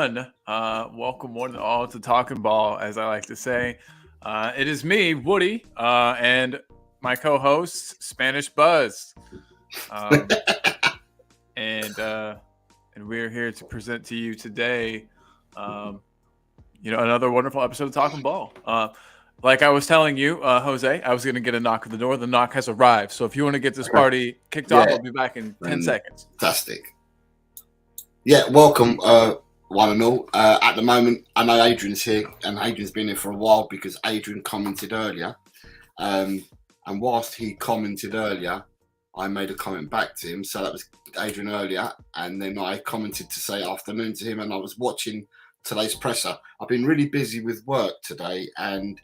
everyone. Welcome one and all to Talking Ball, as I like to say. It is me, Woody, and my co-host, Spanish Buzz, um, and we're here to present to you today, um, another wonderful episode of Talking Ball. Like I was telling you, Jose, I was going to get a knock at the door. The knock has arrived. So if you want to get this party kicked off, I'll be back in 10 seconds. Fantastic. Yeah, welcome, one and all. At the moment, I know Adrian's here, and Adrian's been here for a while because Adrian commented earlier. And whilst he commented earlier, I made a comment back to him. So that was Adrian earlier, and then I commented to say afternoon to him, and I was watching today's presser. I've been really busy with work today, and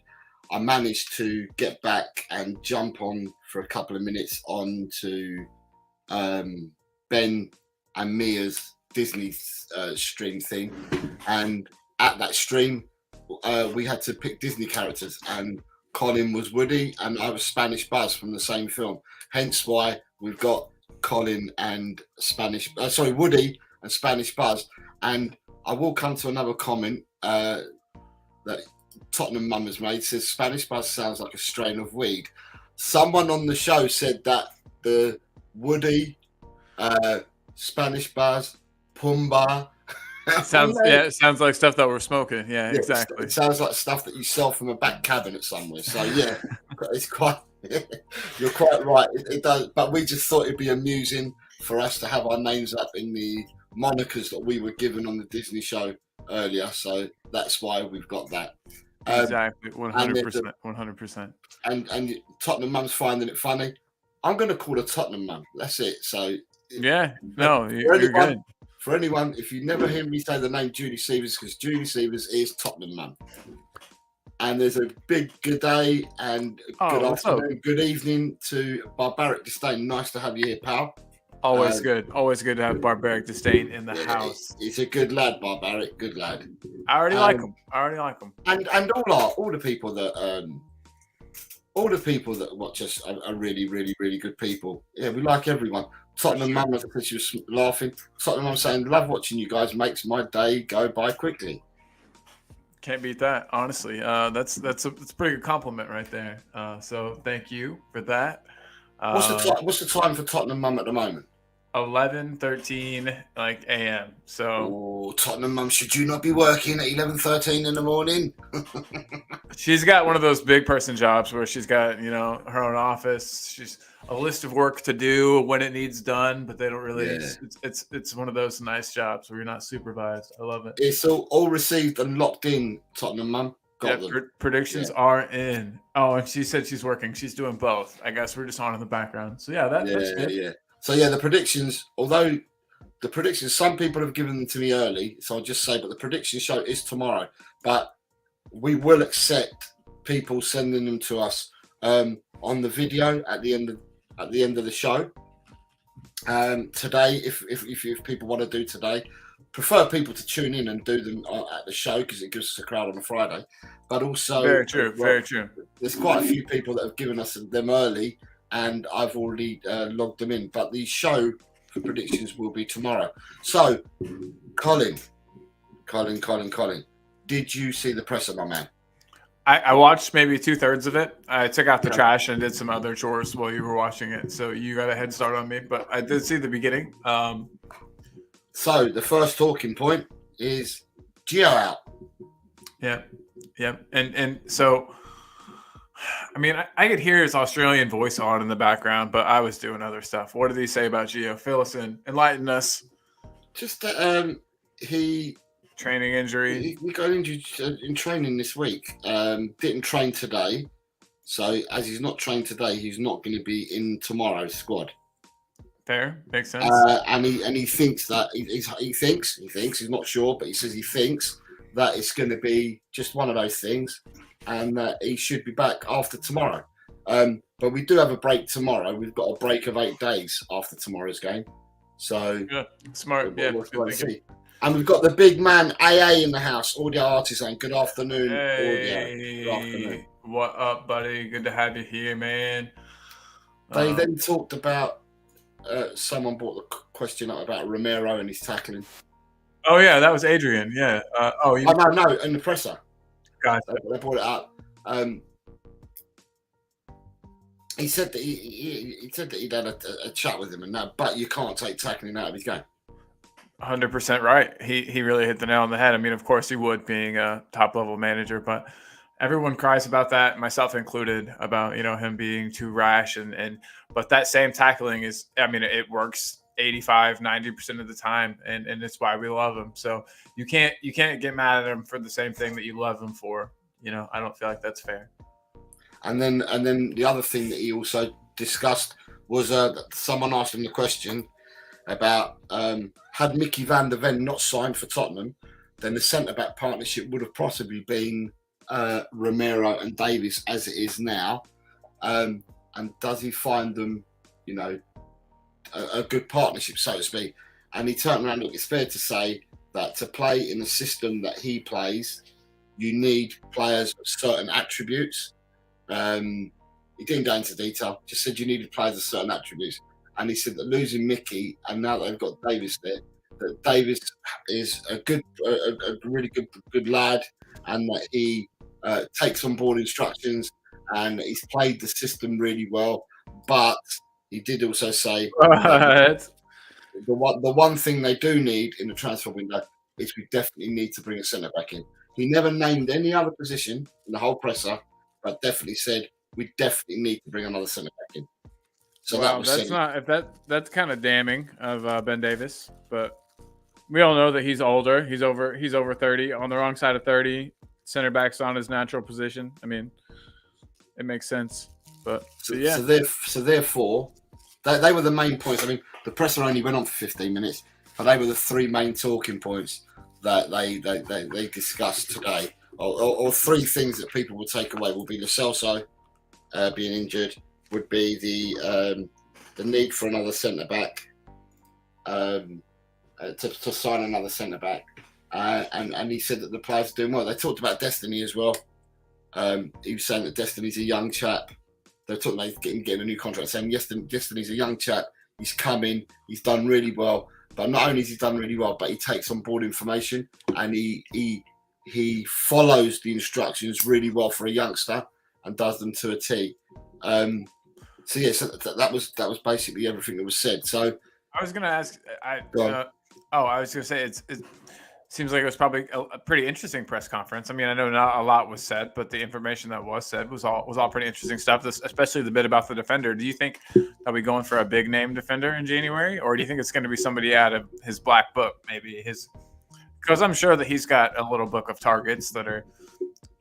I managed to get back and jump on for a couple of minutes on to Ben and Mia's Disney stream thing, and at that stream we had to pick Disney characters, and Colin was Woody and I was Spanish Buzz from the same film, hence why we've got Colin and Woody and Spanish Buzz. And I will come to another comment that Tottenham Mum has made. Says Spanish Buzz sounds like a strain of weed. Someone on the show said that the Woody, Spanish Buzz, Pumba. It sounds like stuff that we're smoking. Yeah, exactly. It sounds like stuff that you sell from a back cabinet somewhere. So yeah, it's quite. You're quite right. It does, but we just thought it'd be amusing for us to have our names up in the monikers that we were given on the Disney show earlier. So that's why we've got that. Exactly, 100%, 100%. And Tottenham Mum's finding it funny. I'm going to call her Tottenham Mum. That's it. So yeah, no, you're good. For anyone, if you never hear me say the name Judy Sievers, because Judy Sievers is Tottenham Mum. And there's a big good day and good afternoon, good evening to Barbaric Disdain. Nice to have you here, pal. Always good to have Barbaric Disdain in the house. He's a good lad, Barbaric, good lad. I already like him. And all the people that watch us are really, really, really good people. Yeah, we like everyone. Tottenham Mum, as I said, she was laughing. Tottenham Mum saying, "Love watching you guys. Makes my day go by quickly." Can't beat that, honestly. That's a pretty good compliment right there. So thank you for that. What's the time for Tottenham Mum at the moment? 11:13 a.m. So Tottenham Mum, should you not be working at 11:13 in the morning? She's got one of those big person jobs where she's got her own office. She's a list of work to do when it needs done, but they don't really. Yeah. It's one of those nice jobs where you're not supervised. I love it. It's all received and locked in, Tottenham Mum. Predictions are in. Oh, and she said she's working. She's doing both. I guess we're just on in the background. So yeah, that's good. Yeah. So yeah, the predictions. Although the predictions, some people have given them to me early, so I'll just say, but the prediction show is tomorrow. But we will accept people sending them to us on the video at the end of the show. Today, if people want to do today, prefer people to tune in and do them at the show because it gives us a crowd on a Friday. But also, very true. There's quite a few people that have given us them early, and I've already logged them in. But the show for predictions will be tomorrow. So, Colin, did you see the presser, my man? I watched maybe 2/3 of it. I took out the trash and did some other chores while you were watching it. So you got a head start on me, but I did see the beginning. So the first talking point is Gio out. Yeah. And so, I mean, I could hear his Australian voice on in the background, but I was doing other stuff. What did he say about Gio? Fill us in. Enlighten us. Just that he... Training injury. He got injured in training this week. Didn't train today. So as he's not trained today, he's not going to be in tomorrow's squad. Fair. Makes sense. And he thinks that he thinks he's not sure, but he says he thinks that it's going to be just one of those things, and that he should be back after tomorrow. But we do have a break tomorrow. We've got a break of 8 days after tomorrow's game. So yeah, smart. We'll see. And we've got the big man AA in the house, Audio Artisan. Good afternoon, hey, Audio. Good afternoon. What up, buddy? Good to have you here, man. They then talked about someone brought the question up about Romero and his tackling. Oh yeah, that was Adrian. Yeah. You Oh no, in the presser. gotcha. They brought it up. He said that he said that he'd had a chat with him and that, but you can't take tackling out of his game. 100% right. He really hit the nail on the head. I mean, of course he would, being a top level manager, but everyone cries about that, myself included, about him being too rash and but that same tackling is, I mean, it works 85-90% of the time, and it's why we love him. So you can't get mad at him for the same thing that you love him for. I don't feel like that's fair. And then the other thing that he also discussed was someone asked him the question about had Mickey van der Ven not signed for Tottenham, then the centre back partnership would have possibly been Romero and Davis as it is now. And does he find them, a good partnership, so to speak? And he turned around. Look, it's fair to say that to play in the system that he plays, you need players with certain attributes. He didn't go into detail, just said you needed players with certain attributes. And he said that losing Mickey, and now they've got Davis there, that Davis is a really good lad, and that he takes on board instructions, and he's played the system really well. But he did also say that the one thing they do need in the transfer window is we definitely need to bring a centre back in. He never named any other position in the whole presser, but definitely said we definitely need to bring another centre back in. So that's kind of damning of Ben Davis, but we all know that he's older. He's over 30, on the wrong side of 30. Center back's on his natural position. I mean, it makes sense. But yeah. So therefore, they were the main points. I mean, the presser only went on for 15 minutes, but they were the three main talking points that they discussed today, or three things that people would take away. Will be Lo Celso being injured, would be the need for another centre back, to sign another centre back, and he said that the players are doing well. They talked about Destiny as well. He was saying that Destiny's a young chap. They're talking about getting a new contract, saying yes, Destiny's a young chap. He's come in, he's done really well. But not only has he done really well, but he takes on board information, and he follows the instructions really well for a youngster and does them to a T. So that was basically everything that was said. So I was going to ask. I was going to say it seems like it was probably a pretty interesting press conference. I mean, I know not a lot was said, but the information that was said was all pretty interesting stuff. Especially the bit about the defender. Do you think they'll be going for a big name defender in January, or do you think it's going to be somebody out of his black book, maybe his? Because I'm sure that he's got a little book of targets that are,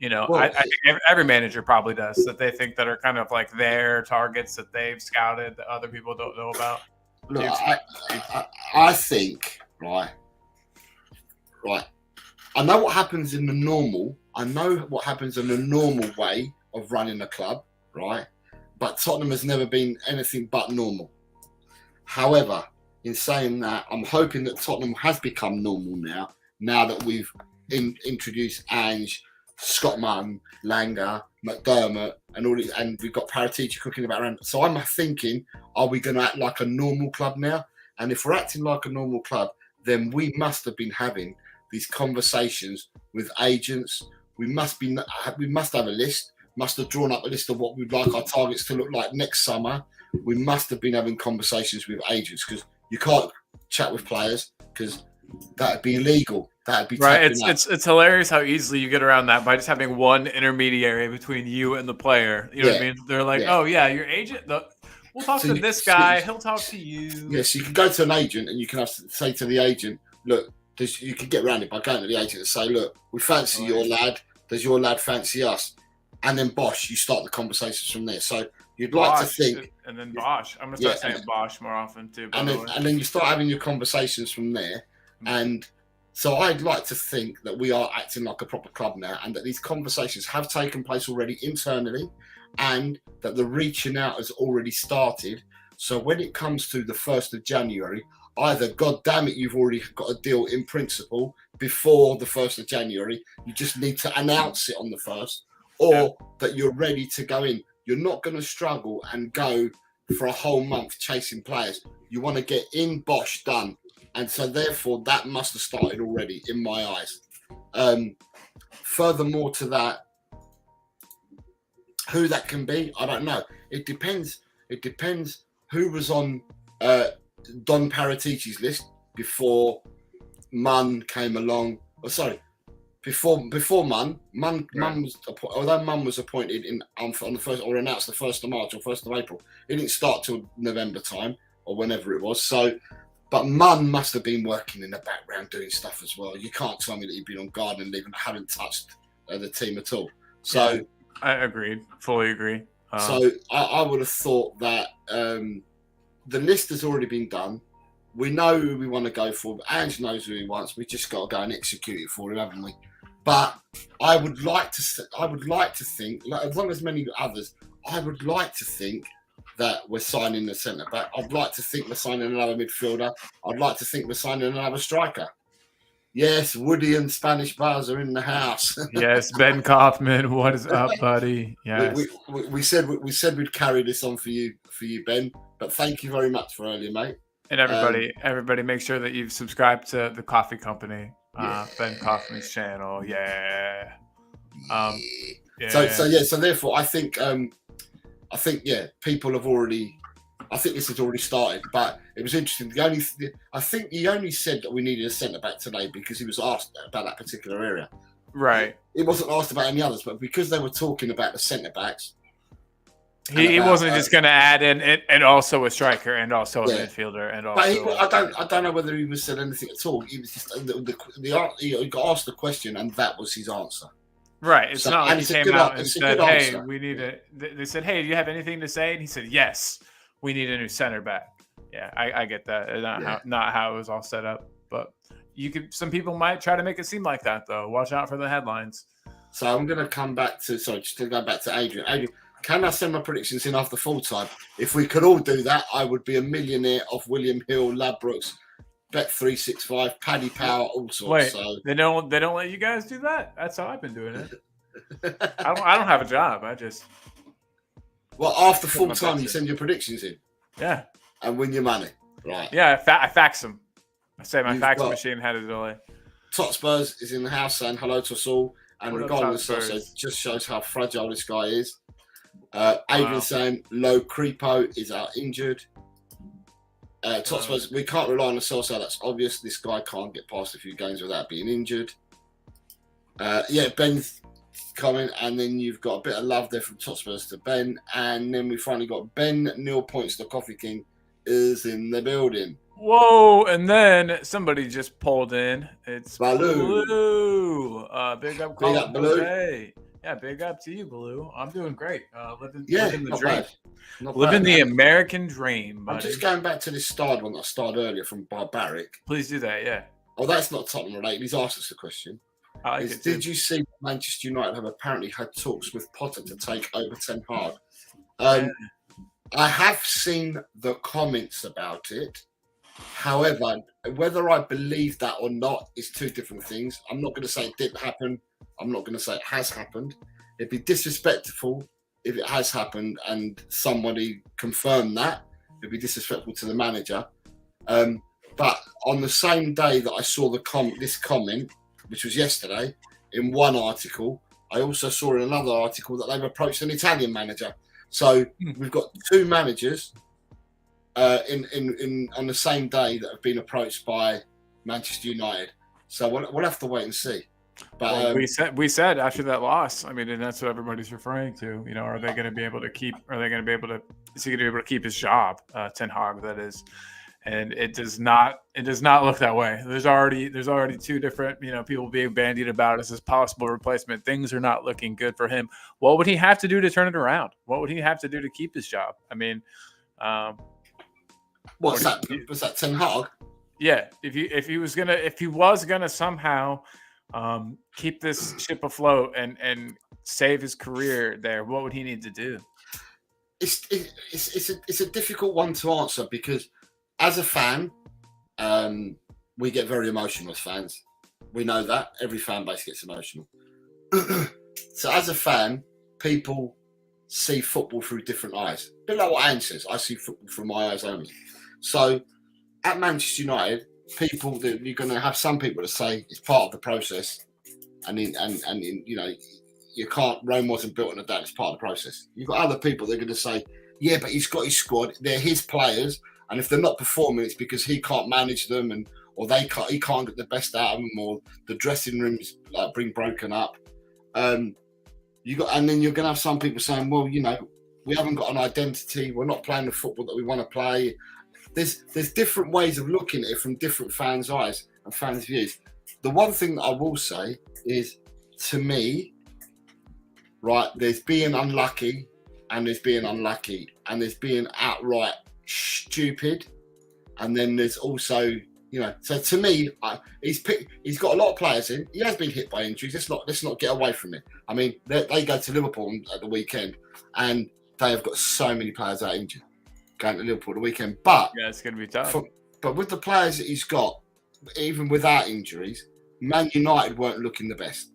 I think every manager probably does, that they think that are kind of like their targets that they've scouted that other people don't know about. Look, I think right. I know what happens in the normal. I know what happens in the normal way of running a club, right? But Tottenham has never been anything but normal. However, in saying that, I'm hoping that Tottenham has become normal now that we've introduced Ange, Scott Martin, Langer, McDermott, and we've got Paratici cooking about around. So I'm thinking, are we going to act like a normal club now? And if we're acting like a normal club, then we must have been having these conversations with agents. We must have a list. Must have drawn up a list of what we'd like our targets to look like next summer. We must have been having conversations with agents, because you can't chat with players, because that'd be illegal. That'd be right. It's hilarious how easily you get around that by just having one intermediary between you and the player. You know what I mean? They're like, oh yeah, your agent. We'll talk to this guy. He'll talk to you. Yeah, so you can go to an agent and you can say to the agent, look, you can get around it by going to the agent and say, look, we fancy your lad. Does your lad fancy us? And then Bosch, you start the conversations from there. So you'd like to think. And then Bosch. I'm going to start saying Bosch more often too. And then you start having your conversations from there. Mm-hmm. And so I'd like to think that we are acting like a proper club now, and that these conversations have taken place already internally, and that the reaching out has already started. So when it comes to the 1st of January, either, God damn it, you've already got a deal in principle before the 1st of January. You just need to announce it on the 1st, or that you're ready to go in. You're not going to struggle and go for a whole month chasing players. You want to get in, Bosch, done. and so therefore that must have started already in my eyes. Furthermore to that, who that can be, I don't know. It depends. It depends who was on Don Paratici's list before Munn came along. Oh, sorry, before Munn. Munn was although Munn was appointed on the first, or announced the 1st of March or 1st of April. It didn't start till November time or whenever it was. So, but Munn must have been working in the background doing stuff as well. You can't tell me that he'd been on garden leave and hadn't touched the team at all. So. Yeah. I agreed. Fully agree. So I would have thought that the list has already been done. We know who we want to go for. Ange knows who he wants. We just got to go and execute it for him, haven't we? But I would like to think, like, as long as many others, I would like to think that we're signing a centre back. I'd like to think we're signing another midfielder. I'd like to think we're signing another striker. Yes, Woody and Spanish Bars are in the house. Yes, Ben Kaufman, what is up, buddy? Yes, we said we'd carry this on for you, Ben. But thank you very much for earlier, mate. And everybody, make sure that you've subscribed to the coffee company, Ben Kaufman's channel. Yeah. So therefore, I think people have already. I think this has already started, but it was interesting. I think he only said that we needed a centre back today because he was asked about that particular area. Right. He wasn't asked about any others, but because they were talking about the centre backs, he wasn't just going to add in and also a striker and also a midfielder and also. But I don't know whether he was said anything at all. He was just he got asked the question and that was his answer. Right. It's not like he came out and said, "Hey, we need it." They said, "Hey, do you have anything to say?" And he said, "Yes, we need a new center back." Yeah, I get that. Not how it was all set up, but some people might try to make it seem like that though. Watch out for the headlines. So I'm going to come back to just to go back to Adrian. Adrian, can I send my predictions in after full time? If we could all do that, I would be a millionaire off William Hill, Ladbrokes, Bet365, Paddy Power, all sorts. Wait, so they don't let you guys do that? That's how I've been doing it. I don't have a job. I just after full time you send your predictions in. Yeah. And win your money. Right. Yeah, I fax them. I say my fax machine had a delay. Tot Spurs is in the house saying hello to us all. And regardless, also just shows how fragile this guy is. Adrian saying Low Creepo is out injured. Tot Spurs, we can't rely on the Solskjaer. That's obvious. This guy can't get past a few games without being injured. Ben's coming, and then you've got a bit of love there from Tot Spurs to Ben. And then we finally got Ben Neil Points, the Coffee King, is in the building. Whoa, and then somebody just pulled in. It's Baloo. Big up, Baloo. Yeah, big up to you, Baloo. I'm doing great. Living the dream. Living the American dream, buddy. I'm just going back to this starred one that I starred earlier from Barbaric. Please do that, yeah. Oh, that's not Tottenham related. He's asked us a question. I like it too. Did you see Manchester United have apparently had talks with Potter to take over Ten Hag? I have seen the comments about it. However, whether I believe that or not is two different things. I'm not going to say it didn't happen. I'm not going to say it has happened. It'd be disrespectful if it has happened and somebody confirmed that. It'd be disrespectful to the manager. But on the same day that I saw this comment, which was yesterday, in one article, I also saw in another article that they've approached an Italian manager. So we've got two managers in on the same day that have been approached by Manchester United. So we'll have to wait and see. But we said after that loss, I mean, and that's what everybody's referring to. You know, are they going to be able to keep? Is he going to be able to keep his job? Ten Hag, that is. And it does not look that way. There's already two different, people being bandied about as his possible replacement. Things are not looking good for him. What would he have to do to turn it around? What would he have to do to keep his job? I mean, was that Ten Hag? Yeah, if he was gonna somehow keep this ship afloat and save his career there, what would he need to do? It's a difficult one to answer because, as a fan, we get very emotional as fans. We know that. Every fan base gets emotional. So as a fan, people see football through different eyes. A bit like what Anne says, I see football through my eyes only. So at Manchester United, people that you're going to have some people that say it's part of the process, and you can't. Rome wasn't built on a day. It's part of the process. You've got other people that are going to say, yeah, but he's got his squad. They're his players, and if they're not performing, it's because he can't manage them, or he can't get the best out of them, or the dressing rooms being broken up. And then you're going to have some people saying, well, we haven't got an identity. We're not playing the football that we want to play. There's different ways of looking at it from different fans' eyes and fans' views. The one thing that I will say is, to me, right, there's being unlucky and there's being unlucky and there's being outright stupid, and then there's also, so to me, he's got a lot of players in. He has been hit by injuries. Let's not get away from it. I mean, they go to Liverpool at the weekend, and they have got so many players out injured going to Liverpool at the weekend. But yeah, it's going to be tough. But with the players that he's got, even without injuries, Man United weren't looking the best.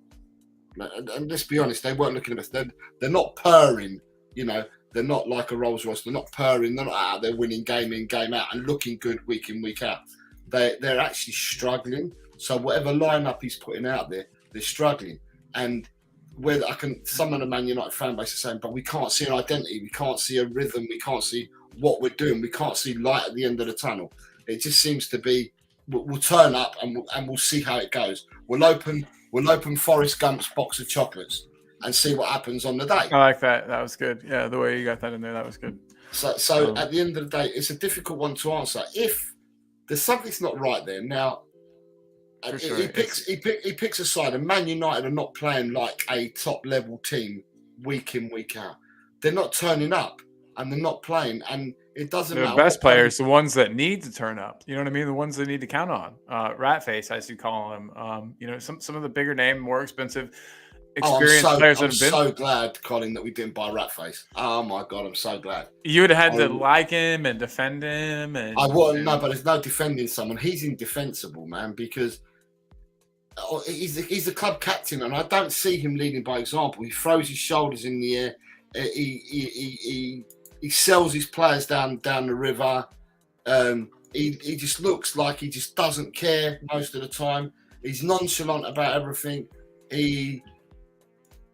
And let's be honest, they weren't looking the best. They're not purring, They're not like a Rolls Royce. They're not purring. They're not out there winning game in, game out and looking good week in, week out. They're actually struggling. So whatever lineup he's putting out there, they're struggling. And where some of the Man United fan base are saying, but we can't see an identity. We can't see a rhythm. We can't see what we're doing. We can't see light at the end of the tunnel. It just seems to be, we'll turn up and we'll see how it goes. We'll open Forrest Gump's box of chocolates and see what happens on the day. I like that. That was good. Yeah, the way you got that in there, that was good. So at the end of the day, it's a difficult one to answer. If there's something's not right there now, sure. he picks a side, and Man United are not playing like a top level team week in, week out. They're not turning up and they're not playing, and it doesn't matter. The best players, the ones that need to turn up. You know what I mean? The ones that need to count on. Rat face, as you call him. Some of the bigger name, more expensive, experienced players that have been. I'm so glad, Colin, that we didn't buy Rat face. Oh my God, I'm so glad. You would have had to like him and defend him. And I wouldn't. No, but there's no defending someone. He's indefensible, man, because he's the club captain, and I don't see him leading by example. He throws his shoulders in the air. He sells his players down the river. He just looks like he just doesn't care most of the time. He's nonchalant about everything.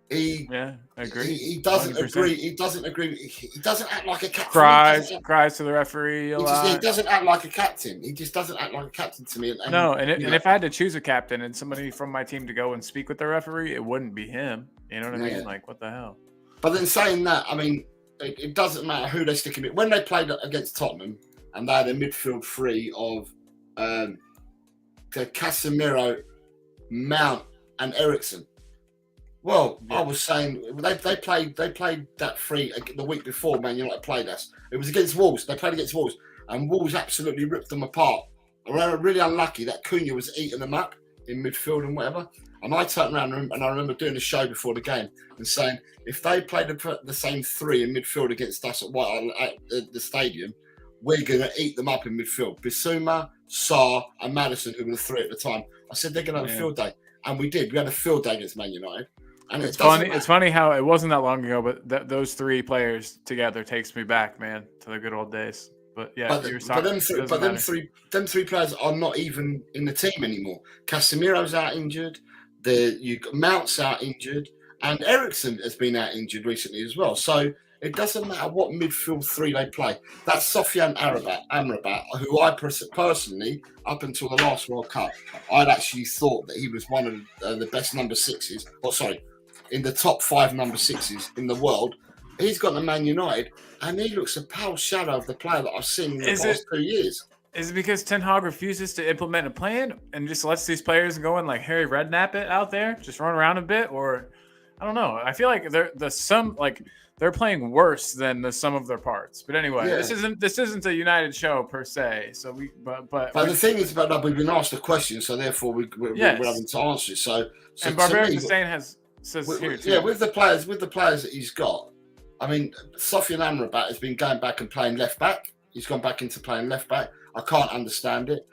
Yeah, I agree. He doesn't 100%. Agree. He doesn't agree. He doesn't act like a captain. Cries to the referee a lot. He doesn't act like a captain. He just doesn't act like a captain to me. And if I had to choose a captain and somebody from my team to go and speak with the referee, it wouldn't be him. You know what I mean? Like, what the hell? But then saying that, I mean, it doesn't matter who they're sticking with. When they played against Tottenham and they had a midfield three of the Casemiro, Mount, and Eriksen. Well, yeah. I was saying they played that three the week before Man United played us. It was against Wolves. They played against Wolves, and Wolves absolutely ripped them apart. They were really unlucky that Cunha was eating them up in midfield and whatever. And I turned around and I remember doing a show before the game and saying, if they played the same three in midfield against us at the stadium, we're going to eat them up in midfield. Bissouma, Sarr, and Maddison, who were the three at the time. I said they're going to have a field day, and we did. We had a field day against Man United. And it's funny. It's funny how it wasn't that long ago, but those three players together takes me back, man, to the good old days. But yeah, them three players are not even in the team anymore. Casemiro's out injured. Mount's out injured, and Eriksen has been out injured recently as well. So it doesn't matter what midfield three they play. That's Sofyan Amrabat, who I personally, up until the last World Cup, I'd actually thought that he was one of the best number sixes. In the top 5 number sixes in the world. He's got to Man United, and he looks a pale shadow of the player that I've seen in the past 2 years. Is it because Ten Hag refuses to implement a plan and just lets these players go and like Harry Redknapp it out there, just run around a bit? Or I don't know. I feel like they're playing worse than the sum of their parts. But anyway, this isn't a United show per se. So but the thing is about that we've been asked a question, so therefore we're having to answer it. So and Barbarian Hussein says here too. Yeah, with the players that he's got. I mean, Sofyan Amrabat has been going back and playing left back. He's gone back into playing left back. I can't understand it.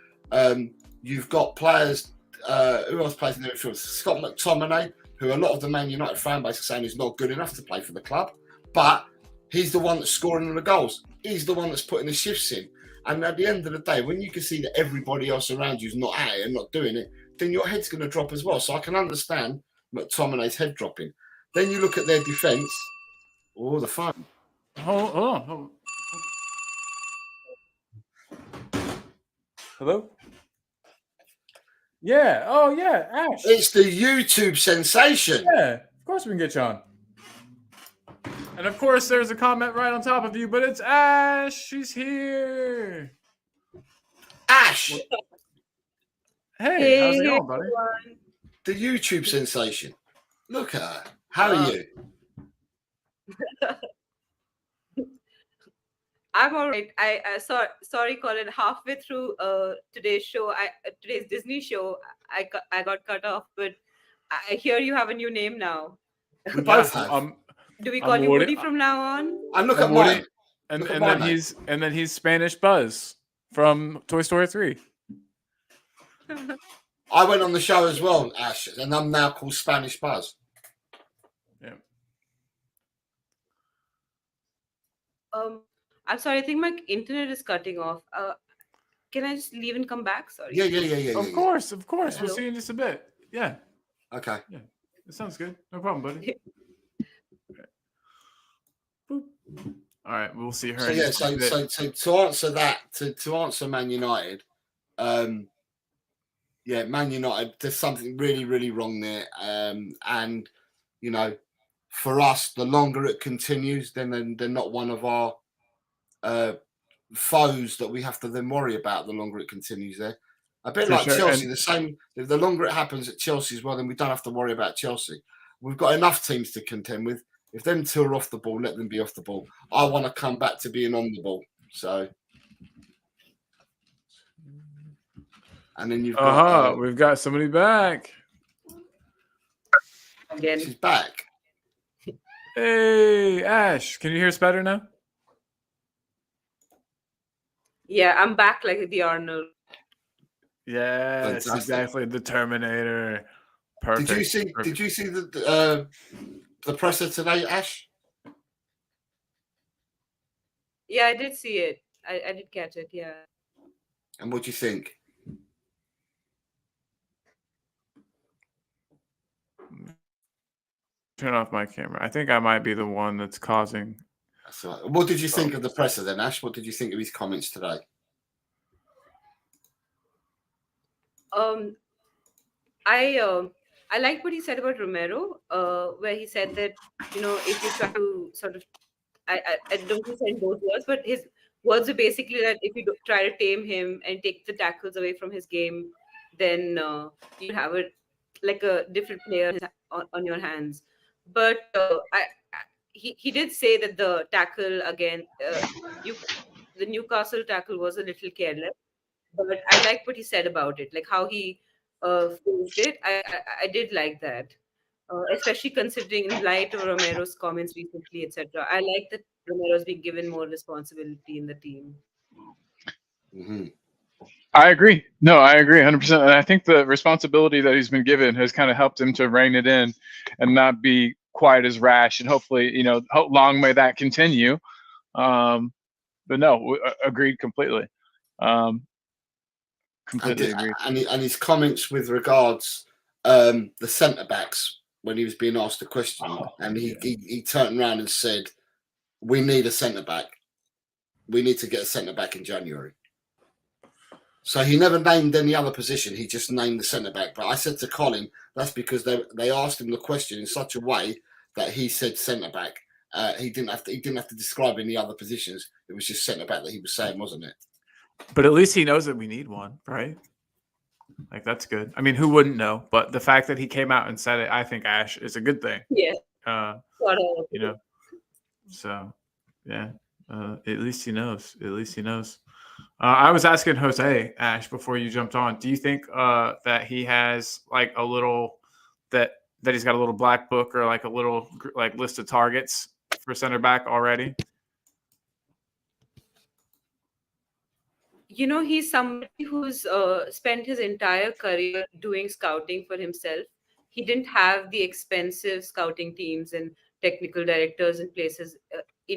You've got players. Who else plays in the midfield? Scott McTominay, who a lot of the Man United fan base are saying is not good enough to play for the club, but he's the one that's scoring the goals. He's the one that's putting the shifts in. And at the end of the day, when you can see that everybody else around you is not at it and not doing it, then your head's going to drop as well. So I can understand McTominay's head dropping. Then you look at their defence. Oh, the fun. Oh. Hello? Yeah. Oh, yeah. Ash. It's the YouTube sensation. Yeah. Of course we can get you on. And of course, there's a comment right on top of you, but it's Ash. She's here. Ash. Hey, how's it going, buddy? Everyone. The YouTube sensation. Look at her. How are you? I'm all right. Sorry, Colin. Halfway through today's show, today's Disney show, I got cut off. But I hear you have a new name now. We both have. Do we call you Woody from now on? And look at mine. And then he's Spanish Buzz from Toy Story 3. I went on the show as well, Ash, and I'm now called Spanish Buzz. Yeah. I'm sorry. I think my internet is cutting off. Can I just leave and come back? Sorry. Yeah. Of course. Yeah. We'll Hello? see you in just a bit. Yeah. Okay. Yeah. That sounds good. No problem, buddy. Okay. Boop. All right. We'll see her. So in yeah. just a bit. So to answer that, to answer Man United, yeah, Man United. There's something really, really wrong there, and you know, for us, the longer it continues, then they're not one of our foes that we have to then worry about. The longer it continues there. A bit For like sure. Chelsea, the same. The longer it happens at Chelsea as well, then we don't have to worry about Chelsea. We've got enough teams to contend with. If them two are off the ball, let them be off the ball. I want to come back to being on the ball. So, and then you've got. We've got somebody back. Again. She's back. Hey, Ash, can you hear us better now? Yeah, I'm back like the Arnold. Yes, Fantastic. exactly. The Terminator. Perfect. Did you see the presser today, Ash? Yeah, I did see it. I did catch it. Yeah. And what do you think? Turn off my camera. I think I might be the one that's causing. That's all right. What did you think of the presser then, Ash? What did you think of his comments today? I liked what he said about Romero, where he said that, you know, if you try to sort of, I don't think he said those words, but his words are basically that if you try to tame him and take the tackles away from his game, then you have a different player on your hands. But he did say that the tackle again, the Newcastle tackle was a little careless. But I like what he said about it, like how he phrased it. I did like that, especially considering in light of Romero's comments recently, etc. I like that Romero's being given more responsibility in the team. Mm-hmm. I agree. No, I agree 100%. And I think the responsibility that he's been given has kind of helped him to rein it in and not be quite as rash. And hopefully, you know, how long may that continue? But no, agreed completely. Completely agreed. And his comments with regards the centre backs when he was being asked a question, and he turned around and said, "We need a centre back. We need to get a centre back in January." So he never named any other position. He just named the centre back. But I said to Colin, that's because they asked him the question in such a way that he said centre back. He didn't have to describe any other positions. It was just centre back that he was saying, wasn't it? But at least he knows that we need one, right? Like, that's good. I mean, who wouldn't know? But the fact that he came out and said it, I think, Ash, is a good thing. Yeah. You know, so yeah. At least he knows. At least he knows. I was asking Jose, Ash, before you jumped on. Do you think that he has like a little that he's got a little black book or like a little like list of targets for center back already? You know, he's somebody who's spent his entire career doing scouting for himself. He didn't have the expensive scouting teams and technical directors in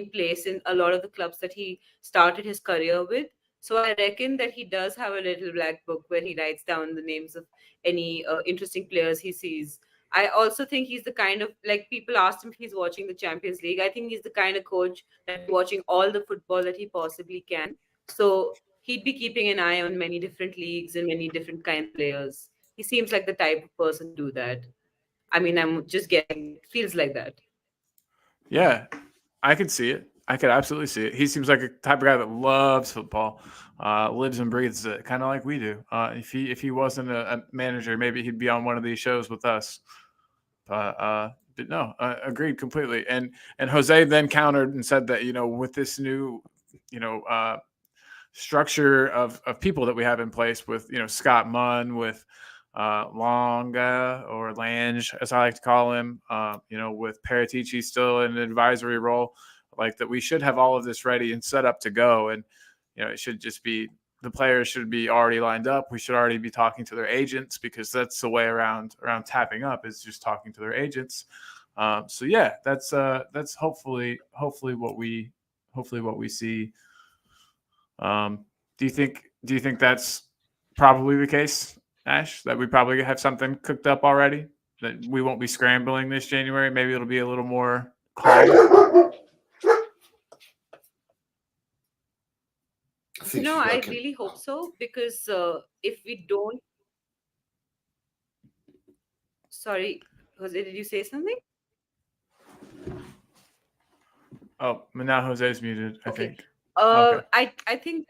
place in a lot of the clubs that he started his career with. So I reckon that he does have a little black book where he writes down the names of any interesting players he sees. I also think he's the kind of, like, people asked him if he's watching the Champions League. I think he's the kind of coach that watching all the football that he possibly can. So he'd be keeping an eye on many different leagues and many different kind of players. He seems like the type of person to do that. I mean, I'm just getting, it feels like that. Yeah, I could see it. I could absolutely see it. He seems like a type of guy that loves football, lives and breathes it, kind of like we do. If he wasn't a manager, maybe he'd be on one of these shows with us. But no, agreed completely. And Jose then countered and said that, with this new, structure of people that we have in place with, Scott Munn, with Longa or Lange, as I like to call him, with Paratici still in an advisory role, like that we should have all of this ready and set up to go. And, it should just be, the players should be already lined up. We should already be talking to their agents, because that's the way around tapping up, is just talking to their agents. So yeah, that's hopefully what we see. Do you think that's probably the case, Ash, that we probably have something cooked up already, that we won't be scrambling this January? Maybe it'll be a little more calm. I really hope so, because if we don't, sorry, Jose, did you say something? Oh, but now Jose's muted, I Okay. think. I think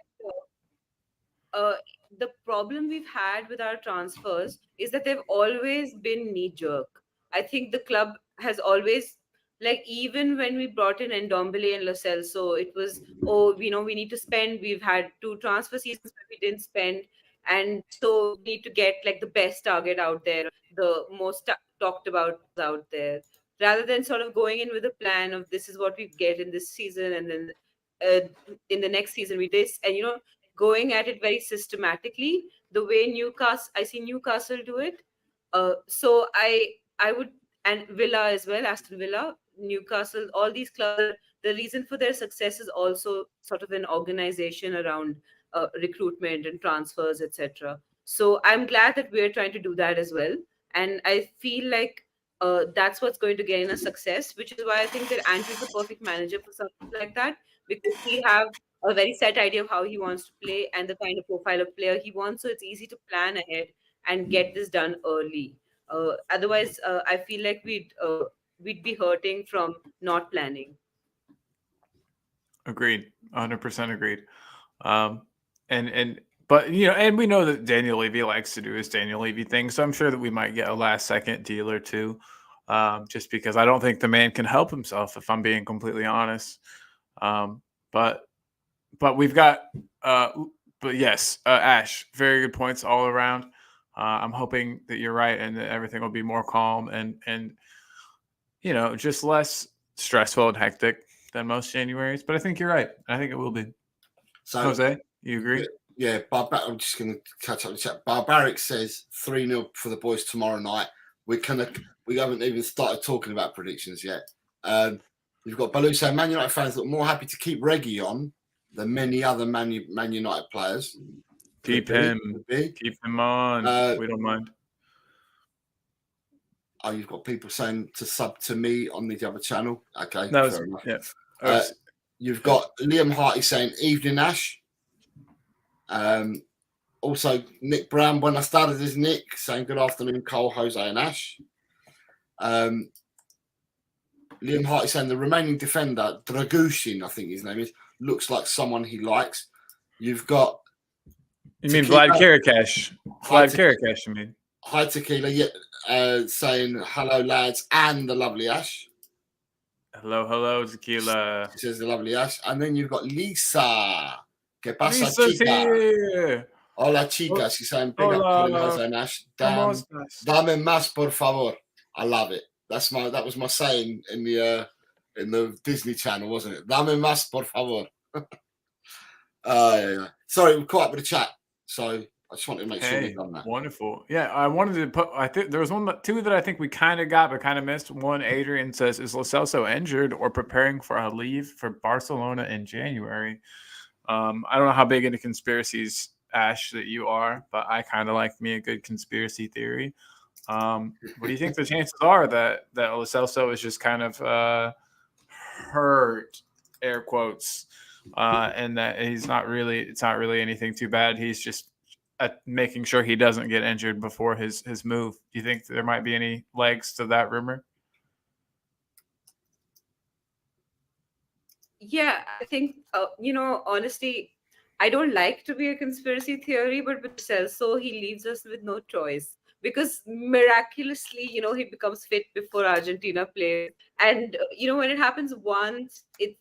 the problem we've had with our transfers is that they've always been knee jerk. I think the club has always, like, even when we brought in Ndombele and Lo Celso, it was, we need to spend. We've had 2 transfer seasons where we didn't spend, and so we need to get like the best target out there, the most talked about out there, rather than sort of going in with a plan of this is what we get in this season, and then in the next season we this, and going at it very systematically, the way I see Newcastle do it. So I would, and Villa as well, Aston Villa, Newcastle, all these clubs, the reason for their success is also sort of an organization around recruitment and transfers, etc. So I'm glad that we're trying to do that as well. And I feel like that's what's going to gain us success, which is why I think that Andrew's the perfect manager for something like that, because he have a very set idea of how he wants to play and the kind of profile of player he wants. So it's easy to plan ahead and get this done early. Otherwise, I feel like we'd be hurting from not planning. Agreed, 100% agreed. But and we know that Daniel Levy likes to do his Daniel Levy thing, so I'm sure that we might get a last second deal or two, just because I don't think the man can help himself, if I'm being completely honest. But we've got, but yes, Ash, very good points all around. I'm hoping that you're right and that everything will be more calm and just less stressful and hectic than most Januaries. But I think you're right. I think it will be. So, Jose, you agree? Yeah, I'm just going to catch up the chat. Barbaric says 3-0 for the boys tomorrow night. We haven't even started talking about predictions yet. You've got Baloo saying Man United fans look more happy to keep Reggie on than many other Man United players. Keep him on. We don't mind. Oh, you've got people saying to sub to me on the other channel. Okay, fair enough. Yeah. You've got Liam Harty saying evening, Ash. Also, Nick Brown, when I started as Nick, saying good afternoon, Cole, Jose, and Ash. Liam Harty saying the remaining defender, Dragushin, I think his name is, looks like someone he likes. You've got. You mean Vlad Karakash? Vlad Karakash, you mean? Hi, Tequila. Saying hello, lads, and the lovely Ash. Hello, Tequila. She says the lovely Ash. And then you've got Lisa. ¿Qué pasa, Lisa's chica? Here. Hola, chica. She's saying big up Colin, Jose, and Ash. Dame más, por favor. I love it. That was my saying in the Disney Channel, wasn't it? Dame más, por favor. Yeah. Sorry, we caught up with the chat, so I just wanted to make sure we've done that. Wonderful. Yeah, I wanted to put. I think there was two that I think we kind of got but kind of missed. One, Adrian says, "Is Lo Celso injured or preparing for a leave for Barcelona in January?" I don't know how big into conspiracies, Ash, that you are, but I kind of like me a good conspiracy theory. What do you think the chances are that Lo Celso is just kind of hurt, air quotes, and that it's not really anything too bad. He's just making sure he doesn't get injured before his move. Do you think there might be any legs to that rumor? Yeah, I think honestly, I don't like to be a conspiracy theory, but with Celso, he leaves us with no choice because miraculously, he becomes fit before Argentina plays, and when it happens once, it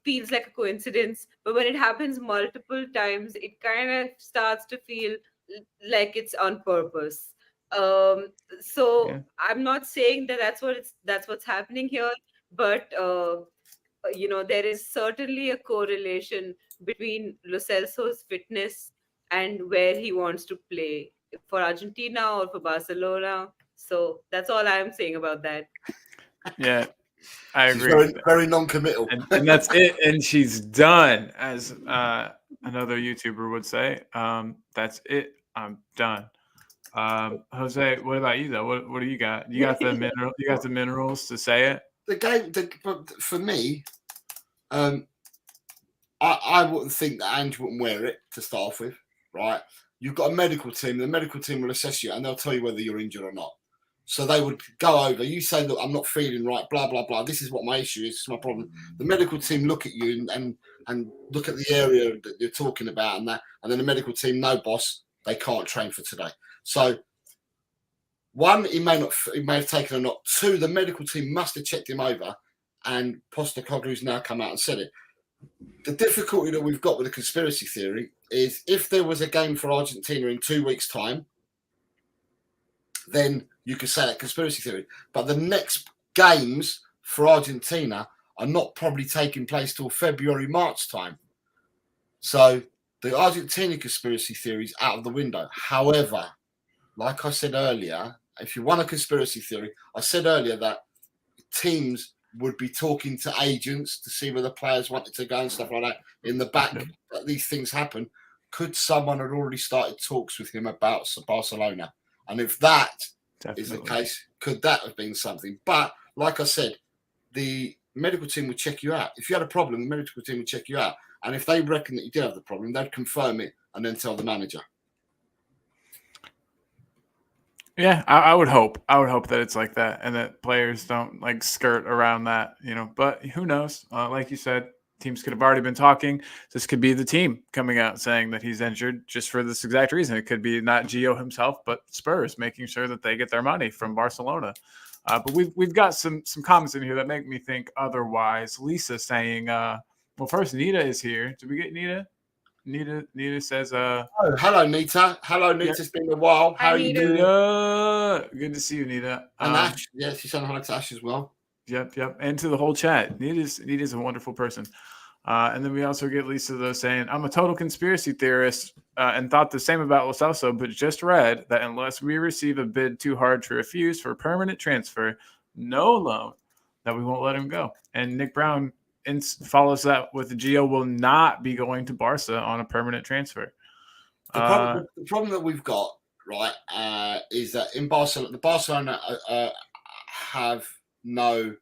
feels like a coincidence, but when it happens multiple times, it kind of starts to feel like it's on purpose. Um, so Yeah. I'm not saying that that's what's happening here, but there is certainly a correlation between Lo Celso's fitness and where he wants to play for Argentina or for Barcelona. So that's all I'm saying about that. Yeah, I She's agree. very, very non-committal. And that's it. And she's done, as another YouTuber would say. That's it. I'm done. Jose, what about you though? What do you got? You got the mineral. You got the minerals to say it. The game, but for me, I wouldn't think that Ange wouldn't wear it to start off with, right? You've got a medical team. The medical team will assess you and they'll tell you whether you're injured or not. So they would go over. You say, look, I'm not feeling right, blah, blah, blah. This is what my issue is. This is my problem. The medical team look at you and look at the area that you're talking about and that. And then the medical team, no, boss, they can't train for today. So one, he may have taken a knock. Two, the medical team must have checked him over. And Postecoglou's now come out and said it. The difficulty that we've got with the conspiracy theory is if there was a game for Argentina in 2 weeks' time, then you could say that conspiracy theory. But the next games for Argentina are not probably taking place till February, March time. So the Argentina conspiracy theory is out of the window. However, like I said earlier, if you want a conspiracy theory, I said earlier that teams would be talking to agents to see where the players wanted to go and stuff like that. In the back, that these things happen. Could someone had already started talks with him about Barcelona? And if that is the case, could that have been something? But like I said, the medical team would check you out. If you had a problem, the medical team would check you out. And if they reckon that you did have the problem, they'd confirm it and then tell the manager. Yeah, I would hope. I would hope that it's like that and that players don't like skirt around that, But who knows? Like you said, teams could have already been talking. This could be the team coming out saying that he's injured just for this exact reason. It could be not Gio himself, but Spurs making sure that they get their money from Barcelona. But we've got some comments in here that make me think otherwise. Lisa saying, well, first Nita is here. Did we get Nita? Nita says, oh, hello, Nita. Hello, Nita. It's been a while. How are you doing? Good to see you, Nita. And Ash. Yeah, she's saying hello to Ash as well. Yep. And to the whole chat. Nita's a wonderful person. And then we also get Lisa, though, saying, I'm a total conspiracy theorist and thought the same about Lo Celso, but just read that unless we receive a bid too hard to refuse for permanent transfer, no loan, that we won't let him go. And Nick Brown follows that with Gio will not be going to Barca on a permanent transfer. The problem that we've got, right, is that in Barcelona, the Barcelona have no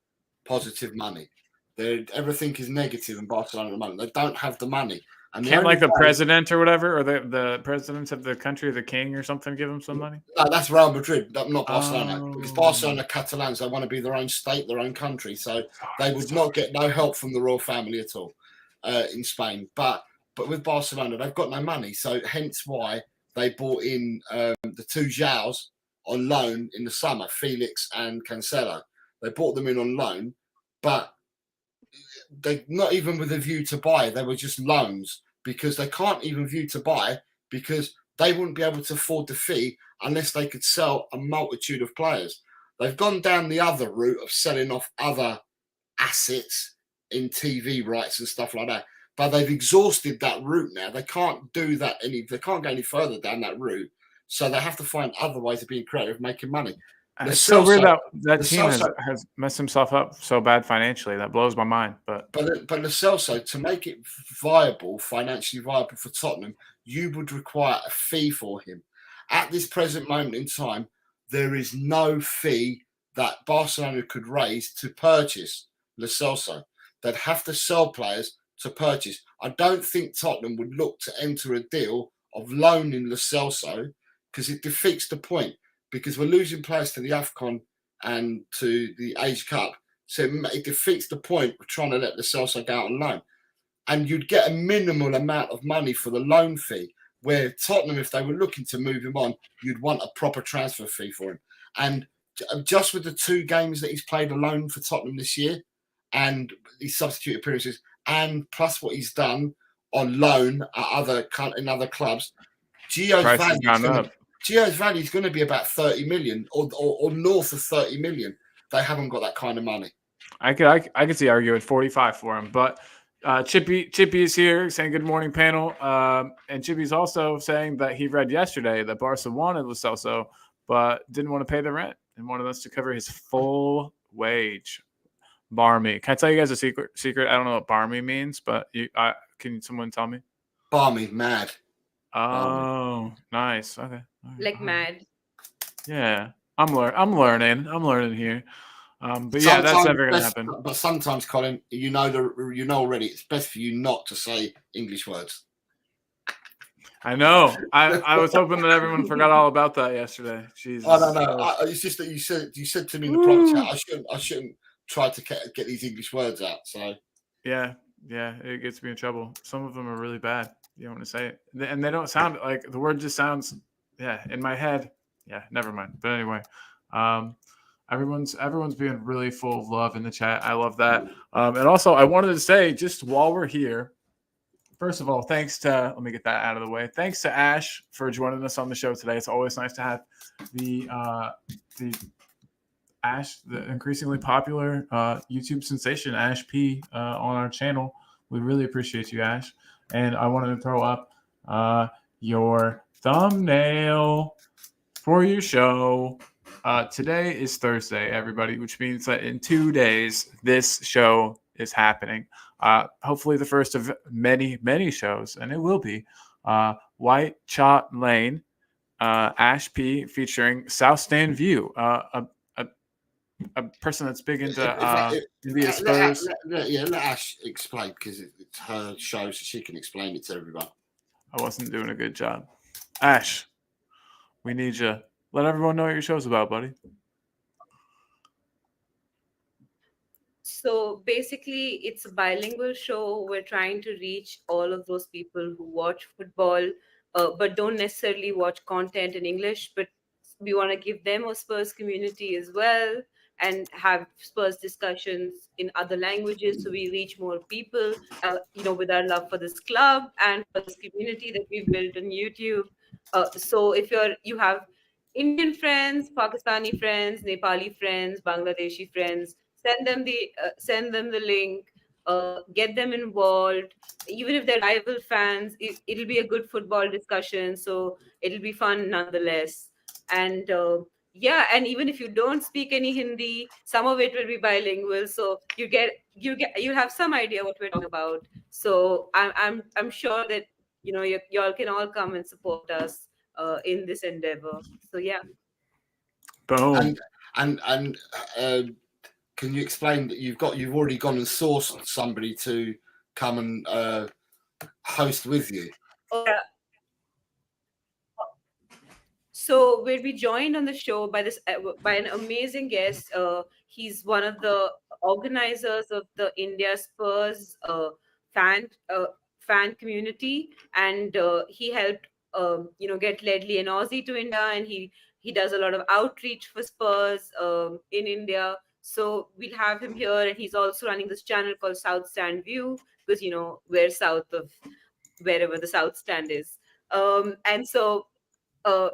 positive money. Everything is negative in Barcelona at the moment. They don't have the money. And can't like the president or whatever, or the presidents of the country, the king or something, give them some money? No, that's Real Madrid, not Barcelona. Because Barcelona, Catalans, they want to be their own state, their own country. So they would not get no help from the royal family at all in Spain. But with Barcelona, they've got no money. So hence why they bought in the two Joãos on loan in the summer, Felix and Cancelo. They bought them in on loan, but they not even with a view to buy. They were just loans because they can't even view to buy because they wouldn't be able to afford the fee unless they could sell a multitude of players. They've gone down the other route of selling off other assets in TV rights and stuff like that. But they've exhausted that route now. They can't do that they can't go any further down that route. So they have to find other ways of being creative, making money. It's so weird that the team Celso- has messed himself up so bad financially. That blows my mind. But But Lo Celso, to make it viable, financially viable for Tottenham, you would require a fee for him. At this present moment in time, there is no fee that Barcelona could raise to purchase Lo Celso. They'd have to sell players to purchase. I don't think Tottenham would look to enter a deal of loaning Lo Celso because it defeats the point. Because we're losing players to the AFCON and to the Asia Cup. So it defeats the point of trying to let Lo Celso go out on loan. And you'd get a minimal amount of money for the loan fee, where Tottenham, if they were looking to move him on, you'd want a proper transfer fee for him. And just with the 2 games that he's played alone for Tottenham this year and his substitute appearances, and plus what he's done on loan at in other clubs, Gio's value is going to be about 30 million or north of 30 million. They haven't got that kind of money. I could see arguing 45 for him, but Chippy is here saying good morning, panel, and Chippy's also saying that he read yesterday that Barca wanted Lo Celso, but didn't want to pay the rent and wanted us to cover his full wage. Barmy, can I tell you guys a secret? I don't know what barmy means, but can someone tell me? Barmy, mad. Oh, nice. Okay. Like mad. Yeah, I'm learning here. But yeah, that's never gonna happen. But sometimes, Colin, you know already. It's best for you not to say English words. I know. I was hoping that everyone forgot all about that yesterday. Jesus. I don't know. It's just that you said to me in the private chat I shouldn't try to get these English words out. So yeah, it gets me in trouble. Some of them are really bad. You don't want to say it, and they don't sound like the word just sounds. Yeah, in my head. Yeah, never mind. But anyway, everyone's being really full of love in the chat. I love that. And also, I wanted to say, just while we're here, first of all, let me get that out of the way. Thanks to Ash for joining us on the show today. It's always nice to have the Ash, the increasingly popular YouTube sensation, Ash P, on our channel. We really appreciate you, Ash. And I wanted to throw up your thumbnail for your show. Today is Thursday, everybody, which means that in 2 days, this show is happening. Hopefully the first of many, many shows, and it will be White Chalk Lane, Ash P featuring South Stand View, a person that's big into the Spurs. Let Ash explain, because it's her show, so she can explain it to everybody. I wasn't doing a good job. Ash, we need you. Let everyone know what your show's about, buddy. So basically, it's a bilingual show. We're trying to reach all of those people who watch football, but don't necessarily watch content in English. But we want to give them a Spurs community as well, and have Spurs discussions in other languages, so we reach more people, with our love for this club and for this community that we've built on YouTube. So if you have Indian friends, Pakistani friends, Nepali friends, Bangladeshi friends, send them the link, get them involved. Even if they're rival fans, it'll be a good football discussion, so it'll be fun nonetheless. And and even if you don't speak any Hindi, some of it will be bilingual, so you have some idea what we're talking about. So I'm sure that y'all can all come and support us in this endeavor. So yeah. Boom. And can you explain that you've already gone and sourced somebody to come and host with you? So we'll be joined on the show by an amazing guest. He's one of the organizers of the India Spurs fan community, and he helped get Ledley and Aussie to India, and he does a lot of outreach for Spurs in India. So we'll have him here, and he's also running this channel called South Stand View, because we're south of wherever the South Stand is, and so.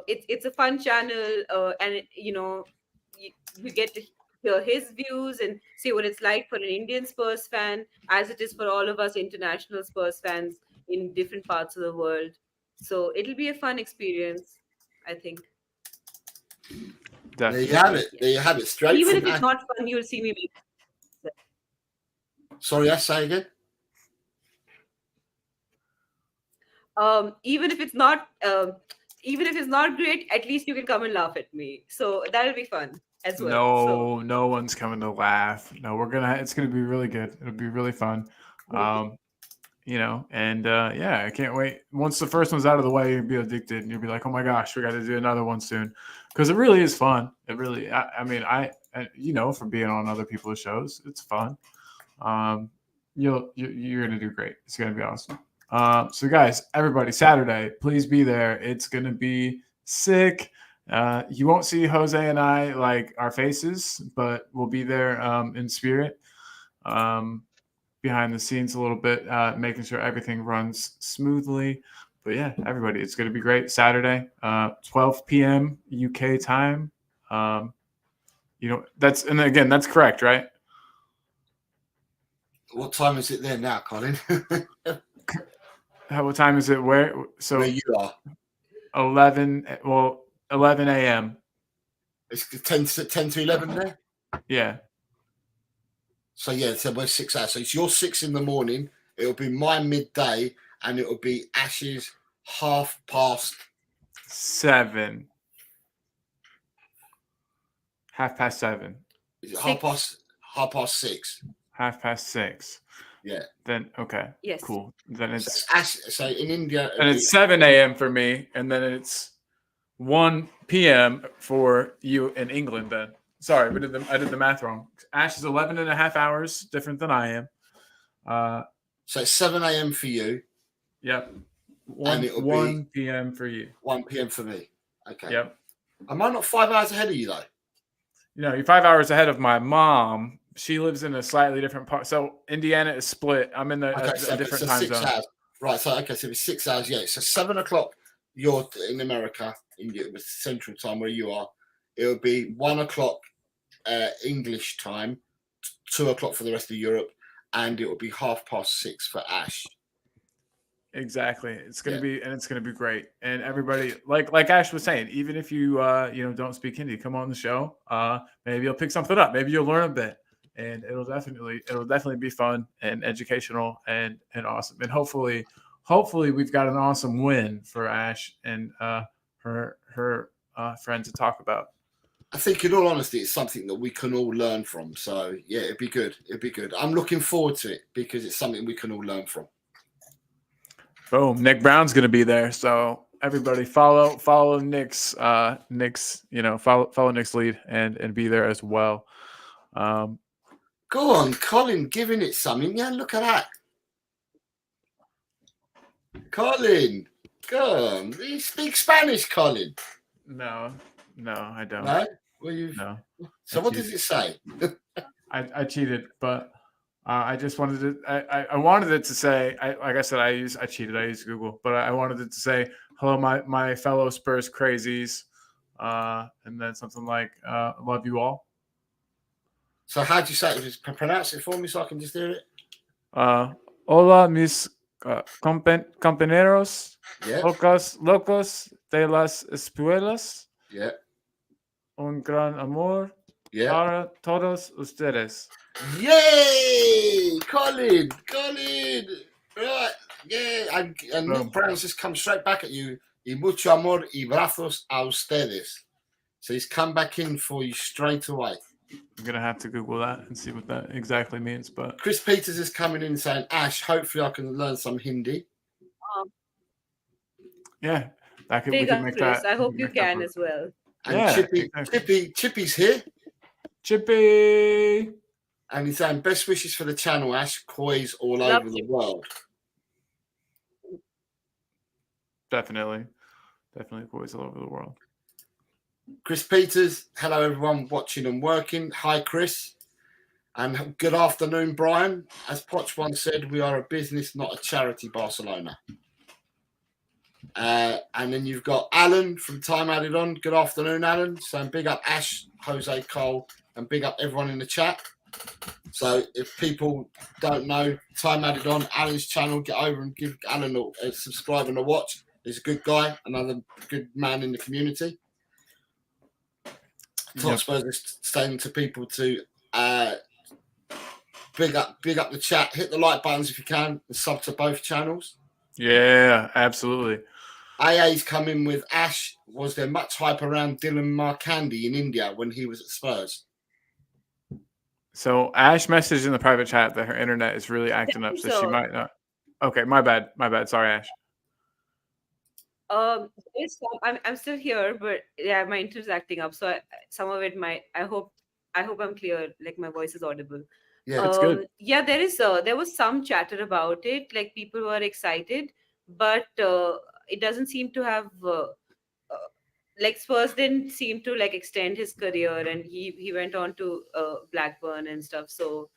It's a fun channel, and we get to hear his views and see what it's like for an Indian Spurs fan, as it is for all of us international Spurs fans in different parts of the world. So it'll be a fun experience, I think. There you Definitely. have it. There you have it. Straight Even from if it's Ash. not fun, you'll see me make. Sorry, I say again. Even if it's not great, at least you can come and laugh at me. So that'll be fun as well. So No one's coming to laugh. No, it's gonna be really good. It'll be really fun. And yeah, I can't wait. Once the first one's out of the way, you'll be addicted and you'll be like, oh my gosh, we got to do another one soon. Because it really is fun. It really, from being on other people's shows, it's fun. You're gonna do great. It's gonna be awesome. So guys, everybody, Saturday, please be there. It's gonna be sick. You won't see Jose and I like our faces, but we'll be there in spirit, behind the scenes a little bit, making sure everything runs smoothly. But yeah, everybody, it's gonna be great. Saturday, 12 p.m. UK time. That's correct, right? What time is it there now, Colin? What time is it? Where? So Where you are? 11 a.m. It's 10 to 11 there? Yeah. So we're 6 hours. So it's your 6 in the morning. It'll be my midday, and it'll be Ash's 7:30. 7:30. Is it 6. 6:30? 6:30. Yeah. Then okay. Yes. Cool. Then it's so in India, and it's 7 a.m. for me, and then it's 1 p.m. for you in England. Then sorry, I did the math wrong. Ash is 11 and a half hours different than I am. So it's 7 a.m. for you. Yep. And it'll 1 p.m. for you. 1 p.m. for me. Okay. Yep. Am I not 5 hours ahead of you though? You're 5 hours ahead of my mom. She lives in a slightly different part. So Indiana is split. I'm in a different time 6 zone. hours. Right. So it's 6 hours. Yeah. So 7 o'clock. You're in America, with Central Time where you are. It'll be 1 o'clock English time, 2 o'clock for the rest of Europe, and it will be 6:30 for Ash. Exactly. It's gonna be great. And everybody, like Ash was saying, even if you don't speak Hindi, come on the show. Maybe you'll pick something up. Maybe you'll learn a bit, and it'll definitely be fun and educational and awesome. And hopefully we've got an awesome win for Ash and her friend to talk about. I think, in all honesty, it's something that we can all learn from. So yeah, it'd be good. I'm looking forward to it because it's something we can all learn from. Boom. Nick Brown's going to be there. So everybody follow Nick's follow Nick's lead and be there as well. Go on, Colin, giving it something. Yeah, look at that. Colin, go on. You speak Spanish, Colin? No, I don't. No? Well, no. So what does it say? I cheated, but I just wanted to. I wanted it to say. I cheated. I used Google, but I wanted it to say, "Hello, my fellow Spurs crazies," and then something like, "Love you all." So how do you say it? Just pronounce it for me so I can just hear it. Hola, mis compañeros, Yeah. locos de las escuelas. Yeah. Un gran amor Yeah. para todos ustedes. Yay! Colin! Right. Yeah. And Nick Brown's just come straight back at you. Y mucho amor y brazos a ustedes. So he's come back in for you straight away. I'm going to have to Google that and see what that exactly means. But Chris Peters is coming in saying, Ash, hopefully I can learn some Hindi. Yeah. We Big can up, make Chris. that. I hope you can as well. And Yeah, Chippy's here. Chippy. And he's saying, best wishes for the channel, Ash. Koi's all over the world. Definitely boys all over the world. Chris Peters, hello everyone watching and working. Hi, Chris. And good afternoon, Brian. As Poch once said, we are a business, not a charity, Barcelona. And then you've got Alan from Time Added On. Good afternoon, Alan. So big up Ash, Jose, Cole, and big up everyone in the chat. So if people don't know Time Added On, Alan's channel, get over and give Alan a subscribe and a watch. He's a good guy, another good man in the community. Top Spurs is saying to people to big up the chat, hit the like buttons if you can, and sub to both channels. Yeah, absolutely. AA's come in with Ash. Was there much hype around Dylan Markandi in India when he was at Spurs? So Ash messaged in the private chat that her internet is really acting up, so she might not. Okay, my bad. Sorry, Ash. I'm still here, but yeah, my internet's acting up. So some of it might. I hope I'm clear. Like my voice is audible. Yeah, it's good. Yeah, there was some chatter about it. Like people were excited, but it doesn't seem to have. Like Spurs didn't seem to like extend his career, and he went on to Blackburn and stuff. So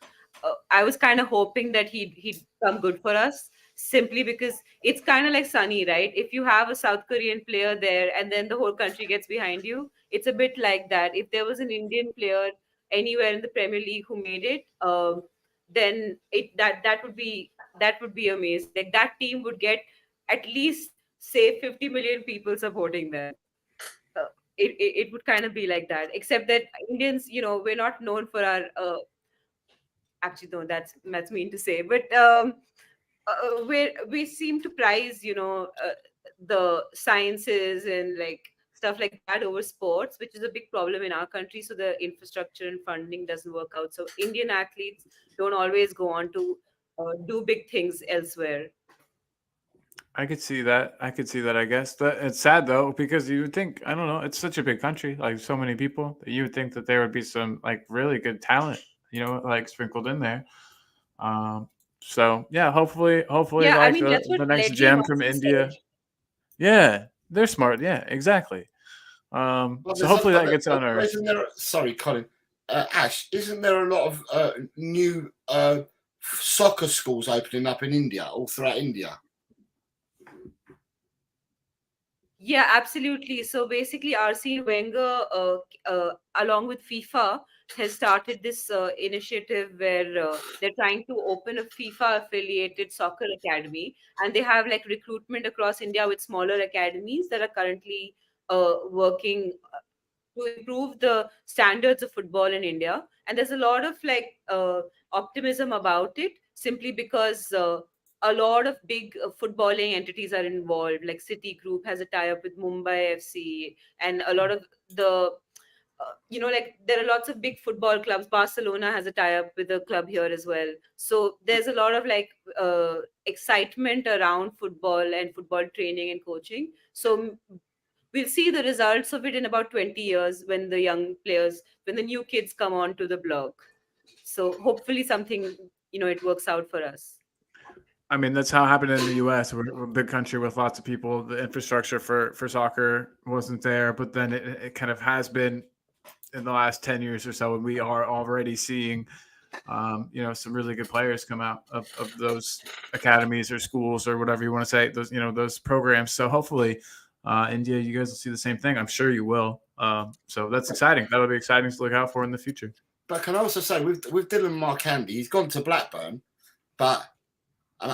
I was kind of hoping that he'd come good for us, simply because it's kind of like Sunny, right? If you have a South Korean player there and then the whole country gets behind you, it's a bit like that. If there was an Indian player anywhere in the Premier League who made it, then that would be amazing. Like that team would get at least say 50 million people supporting them. It would kind of be like that, except that Indians, we're not known for our actually no, that's mean to say, but we seem to prize the sciences and like stuff like that over sports, which is a big problem in our country. So the infrastructure and funding doesn't work out, so Indian athletes don't always go on to do big things elsewhere. I could see that. I guess it's sad though, because you would think, I don't know, it's such a big country, like so many people, that you would think that there would be some like really good talent, like sprinkled in there. So yeah, hopefully, Yeah, I like mean, that's what the next Ledley gem from Watson India. said. Yeah, they're smart. Yeah, exactly. So hopefully that gets on our. Sorry, Colin. Ash, isn't there a lot of new soccer schools opening up in India, all throughout India? Yeah, absolutely. So basically, Arsene Wenger, along with FIFA, has started this initiative where they're trying to open a FIFA-affiliated soccer academy, and they have like recruitment across India with smaller academies that are currently working to improve the standards of football in India. And there's a lot of like optimism about it, simply because a lot of big footballing entities are involved. Like City Group has a tie-up with Mumbai FC, and a lot of the like there are lots of big football clubs. Barcelona has a tie-up with a club here as well. So there's a lot of like excitement around football and football training and coaching. So we'll see the results of it in about 20 years when the new kids come onto the block. So hopefully something, it works out for us. I mean, that's how it happened in the U.S. We're a big country with lots of people. The infrastructure for soccer wasn't there, but then it kind of has been in the last 10 years or so, and we are already seeing, some really good players come out of those academies or schools or whatever you want to say, those programs. So hopefully, India, you guys will see the same thing. I'm sure you will. So that's exciting. That'll be exciting to look out for in the future. But can I also say, with Dylan Markandi, he's gone to Blackburn, but I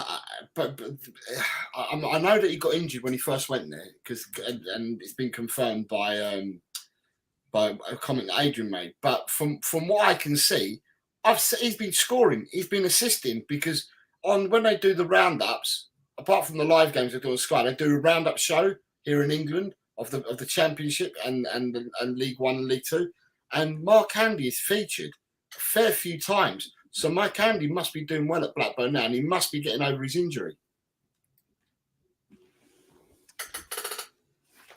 know that he got injured when he first went there, and it's been confirmed by a comment that Adrian made. But from what I can see, he's been scoring, he's been assisting, because when they do the roundups, apart from the live games they do on Sky, they do a roundup show here in England of the Championship and League One and League Two, and Markandi is featured a fair few times. So Markandi must be doing well at Blackburn now, and he must be getting over his injury.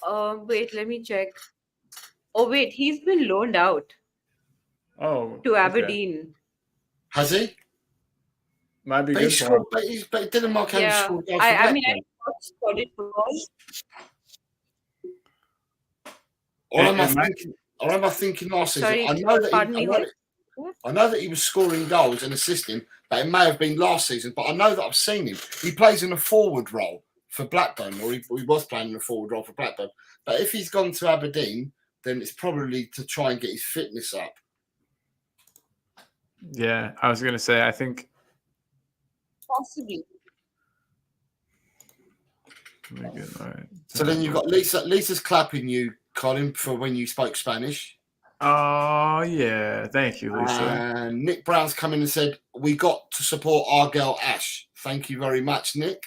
Wait, let me check. Oh wait, he's been loaned out. Oh, to Aberdeen. Has he? Might be but good for him. But didn't Markandi score goals? I mean, I watched solid football. Or am I thinking last season? Sorry, I know that he was scoring goals and assisting, but it may have been last season. But I know that I've seen him. He plays in a forward role for Blackburn, or he was playing in a forward role for Blackburn. But if he's gone to Aberdeen, then it's probably to try and get his fitness up. Yeah, I was going to say, I think. Possibly. Very good. All right. So then you've got Lisa. Lisa's clapping you, Colin, for when you spoke Spanish. Oh yeah, thank you, Lisa. And Nick Brown's come in and said, we got to support our girl Ash. Thank you very much, Nick.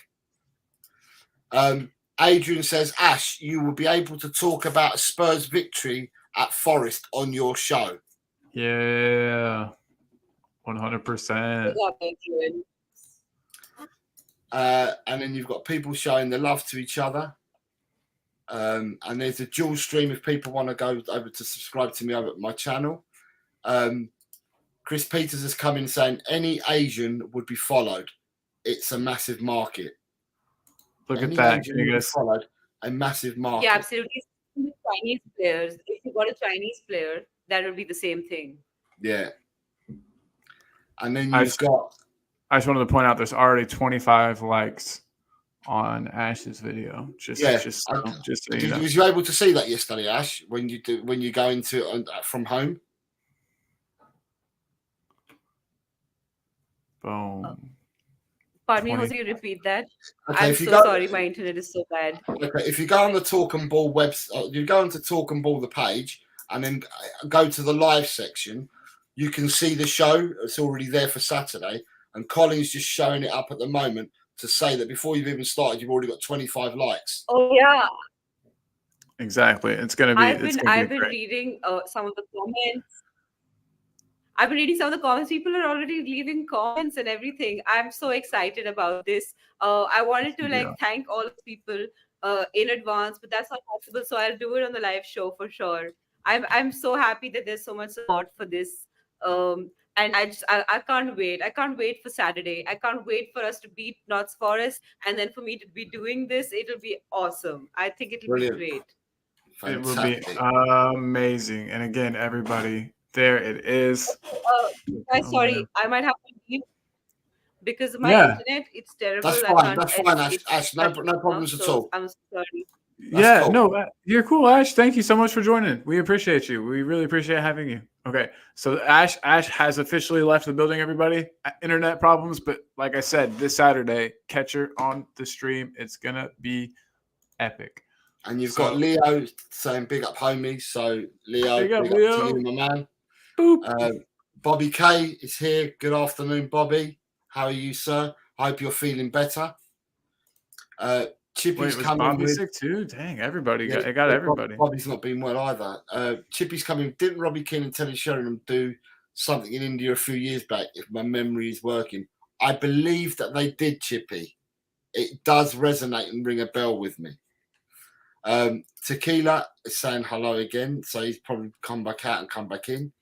Adrian says, Ash, you will be able to talk about Spurs' victory at Forest on your show. Yeah, 100%. Love Adrian. And then you've got people showing the love to each other. And there's a dual stream if people want to go over to subscribe to me over at my channel. Chris Peters has come in saying any Asian would be followed. It's a massive market. Look Any at that. Asian Can you would be guys? followed. A massive market. Yeah, absolutely. Chinese players. If you got a Chinese player, that would be the same thing. Yeah. And then I you've got. I just wanted to point out there's already 25 likes on Ash's video. Just so you know. Was you able to see that yesterday, Ash? When you go into it from home? Boom. Pardon me, 20. Jose, you repeat that? Okay, I'm if you so go- sorry, my internet is so bad. Okay, if you go on the Talk and Ball website, you go onto Talk and Ball the page, and then go to the live section. You can see the show. It's already there for Saturday, and Colin's just showing it up at the moment to say that before you've even started, you've already got 25 likes. Oh yeah, Exactly. It's gonna be. I've been reading some of the comments. I've been reading some of the comments. People are already leaving comments and everything. I'm so excited about this. I wanted to thank all the people in advance, but that's not possible. So I'll do it on the live show for sure. I'm so happy that there's so much support for this. And I can't wait. I can't wait for Saturday. I can't wait for us to beat Notts Forest, and then for me to be doing this. It'll be awesome. I think it'll Brilliant. be great. It will be amazing. And again, everybody, there it is. Guys, sorry, I might have to leave because of my internet. It's terrible. That's fine. That's fine, Ash. No problems at all. I'm sorry. Yeah, cool. no, you're cool, Ash. Thank you so much for joining. We appreciate you. We really appreciate having you. Okay, so Ash has officially left the building, everybody. Internet problems, but like I said, this Saturday, catch her on the stream. It's gonna be epic. And you've got Leo saying big up homie. So Leo, big up Leo. to you, my man. Boop. Bobby K is here. Good afternoon, Bobby. How are you, sir? I hope you're feeling better. Chippy's coming. Bobby sick too? Dang, everybody got everybody. Bobby's not been well either. Chippy's coming. Didn't Robbie Keane and Teddy Sheringham do something in India a few years back? If my memory is working, I believe that they did. Chippy, it does resonate and ring a bell with me. Tequila is saying hello again, so he's probably come back out and come back in.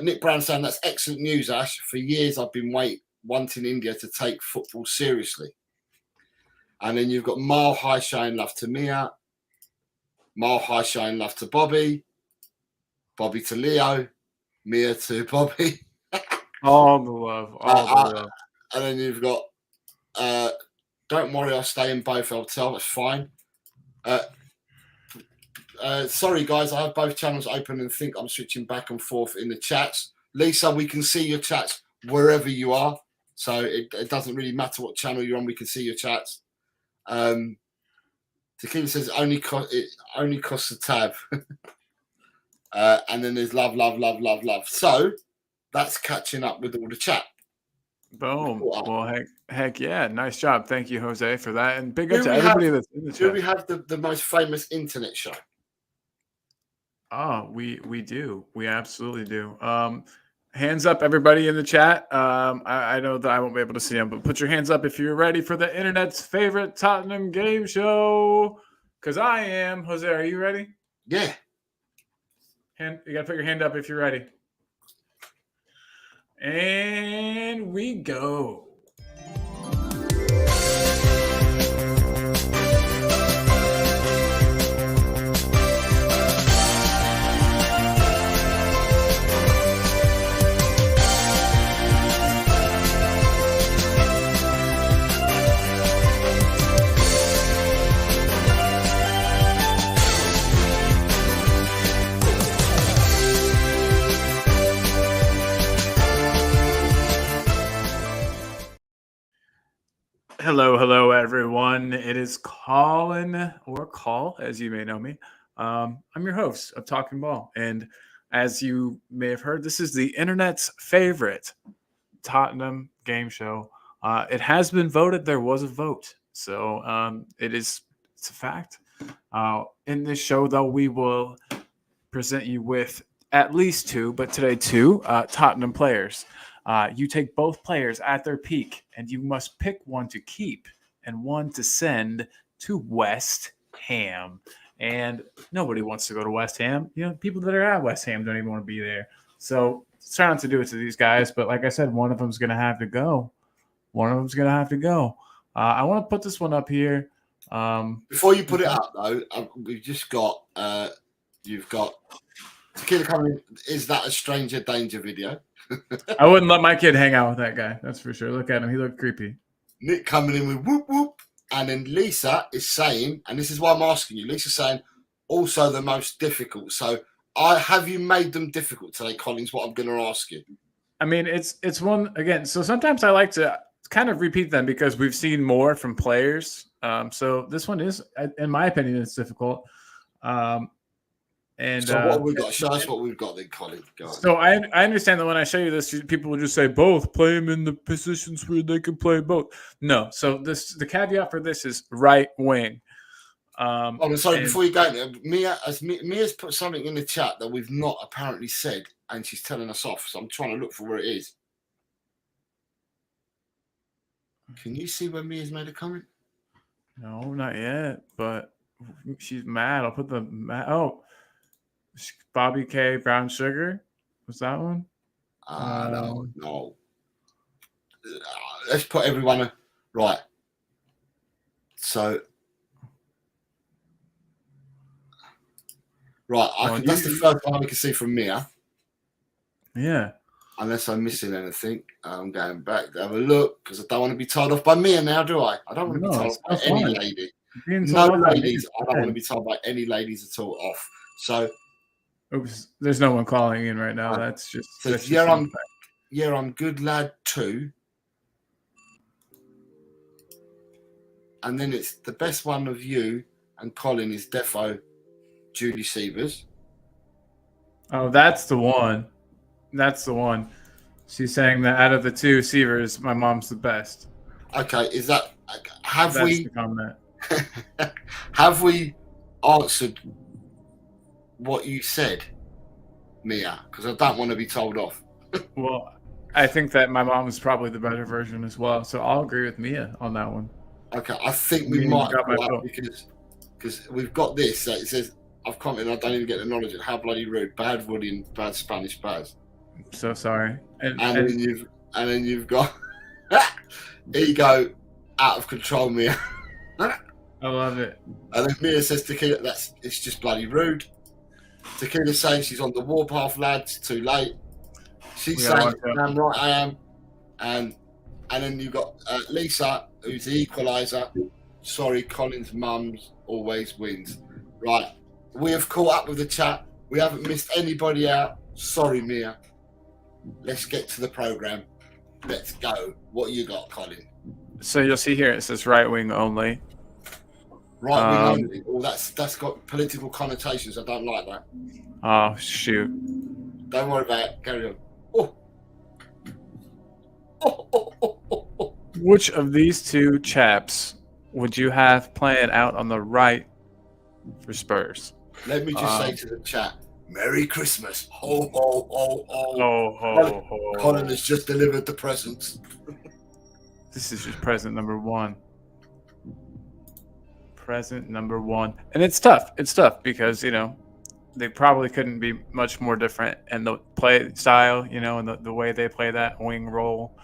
Nick Brown saying that's excellent news, Ash. For years I've been wanting India to take football seriously. And then you've got Mile High showing love to Mia, Mile High showing love to Bobby, Bobby to Leo, Mia to Bobby. All the love. And then you've got don't worry, I'll stay in both. I'll tell. It's fine. Sorry, guys, I have both channels open and think I'm switching back and forth in the chats. Lisa, we can see your chats wherever you are, so it doesn't really matter what channel you're on. We can see your chats. Tequila says it only costs a tab. And then there's love. So that's catching up with all the chat. Boom. Well, heck yeah. Nice job. Thank you, Jose, for that. And big up to everybody that's in the chat. Do we have the most famous internet show? Oh, we do. We absolutely do. Hands up, everybody in the chat. I know that I won't be able to see them, but put your hands up if you're ready for the internet's favorite Tottenham game show. Because I am. Jose, are you ready? Yeah. You got to put your hand up if you're ready. And we go. Hello, everyone. It is Colin, or Call, as you may know me. I'm your host of Talking Ball. And as you may have heard, this is the internet's favorite Tottenham game show. It has been voted. There was a vote, so it's a fact. In this show, though, we will present you with at least two, but today two Tottenham players. You take both players at their peak, and you must pick one to keep and one to send to West Ham. And nobody wants to go to West Ham. You know, people that are at West Ham don't even want to be there. So try not to do it to these guys. But like I said, one of them's going to have to go. I want to put this one up here. Before you put it up, though, we've just got you've got Tequila coming in. Is that a stranger danger video? I wouldn't let my kid hang out with that guy. That's for sure. Look at him. He looked creepy. Nick coming in with whoop whoop. And then Lisa is saying, and this is why I'm asking you, Lisa's saying also the most difficult. So have you made them difficult today, Collins? What I'm going to ask you. I mean, it's one again. So sometimes I like to kind of repeat them because we've seen more from players. So this one is, in my opinion, it's difficult. And so what we've got, show us what we've got then, Colin. Go on. So I understand that when I show you this, people will just say both, play them in the positions where they can play both. No, so the caveat for this is right wing. Sorry, before you go there, Mia's put something in the chat that we've not apparently said, and she's telling us off. So I'm trying to look for where it is. Can you see where Mia's made a comment? No, not yet, but she's mad. I'll put the oh. Bobby K. Brown Sugar. Was that one? No. Let's put everyone right. So, that's the first one we can see from Mia. Yeah. Unless I'm missing anything, I'm going back to have a look because I don't want to be told off by Mia now, do I? I don't want to be told off by any lady. No ladies. I don't want to be told by any ladies at all off. So. Oops, there's no one calling in right now. That's just. I'm good lad too. And then it's the best one of you and Colin is defo Julie Sievers. Oh, that's the one. She's saying that out of the two Sievers, my mom's the best. Okay, is that have That's we the comment. have we answered what you said, Mia? Because I don't want to be told off. Well, I think that my mom is probably the better version as well. So I'll agree with Mia on that one. Okay, I think we might because we've got this. It says, I've commented, I don't even get the knowledge of how bloody rude, bad Woody and bad Spanish Baz. So sorry. And then you've got ego out of control, Mia. I love it. And then Mia says Tequila, it's just bloody rude. Tequila's saying she's on the warpath, lads. Too late. She's saying, "Damn right I am." And then you've got Lisa, who's the equaliser. Sorry, Colin's mum's always wins. Right. We have caught up with the chat. We haven't missed anybody out. Sorry, Mia. Let's get to the programme. Let's go. What you got, Colin? So you'll see here it says right wing only. Right wing only. Oh, that's got political connotations. I don't like that. Oh shoot! Don't worry about it. Carry on. Which of these two chaps would you have playing out on the right for Spurs? Let me just say to the chat, Merry Christmas. Ho, ho, ho, ho. Ho, ho, ho. Colin has just delivered the presents. This is just present number one. Present number one. And it's tough. It's tough because, they probably couldn't be much more different in the play style, and the way they play that wing role.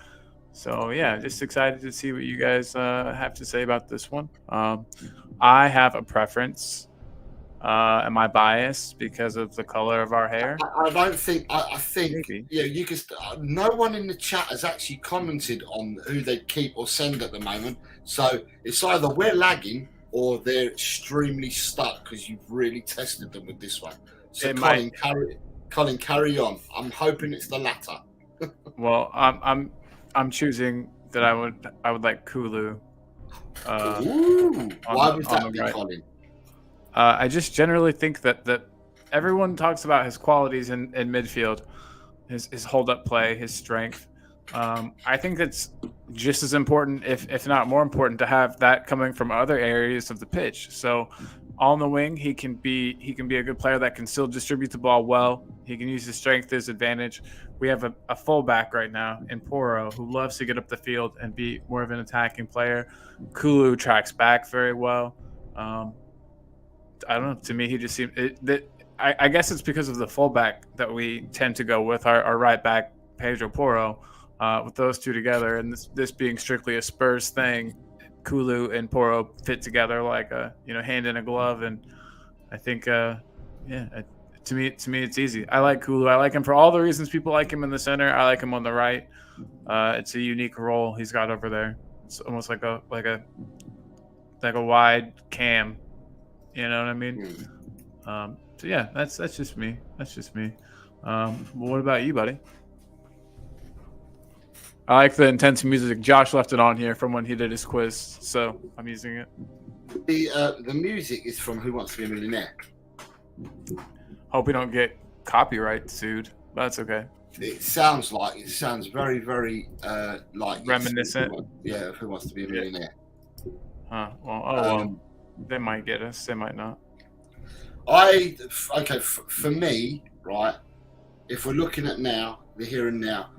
So, yeah, just excited to see what you guys have to say about this one. I have a preference. Am I biased because of the color of our hair? I don't think. I think. Maybe. Yeah, you can. No one in the chat has actually commented on who they keep or send at the moment. So it's either we're lagging or they're extremely stuck because you've really tested them with this one. So Colin, carry on. I'm hoping it's the latter. Well, I'm choosing that I would like Kulu. Why would that be, right. Colin? I just generally think that everyone talks about his qualities in midfield, his hold up play, his strength. I think it's just as important, if not more important, to have that coming from other areas of the pitch. So on the wing, he can be a good player that can still distribute the ball well. He can use his strength to his advantage. We have a fullback right now in Poro who loves to get up the field and be more of an attacking player. Kulu tracks back very well. I don't know. To me, he just seemed I guess it's because of the fullback that we tend to go with our right back Pedro Porro. With those two together, and this being strictly a Spurs thing, Kulu and Porro fit together like a hand in a glove, and I think to me it's easy. I like Kulu. I like him for all the reasons people like him in the center. I like him on the right. It's a unique role he's got over there. It's almost like a wide cam. You know what I mean? So yeah, that's just me. That's just me. Well, what about you, buddy? I like the intense music. Josh left it on here from when he did his quiz, so I'm using it. The music is from Who Wants to Be a Millionaire. Hope we don't get copyright sued, but that's okay. It sounds very, very like Reminiscent. Of Who Wants to Be a Millionaire. Huh. Well, they might get us. They might not. For me, right, if we're looking at now, the here and now,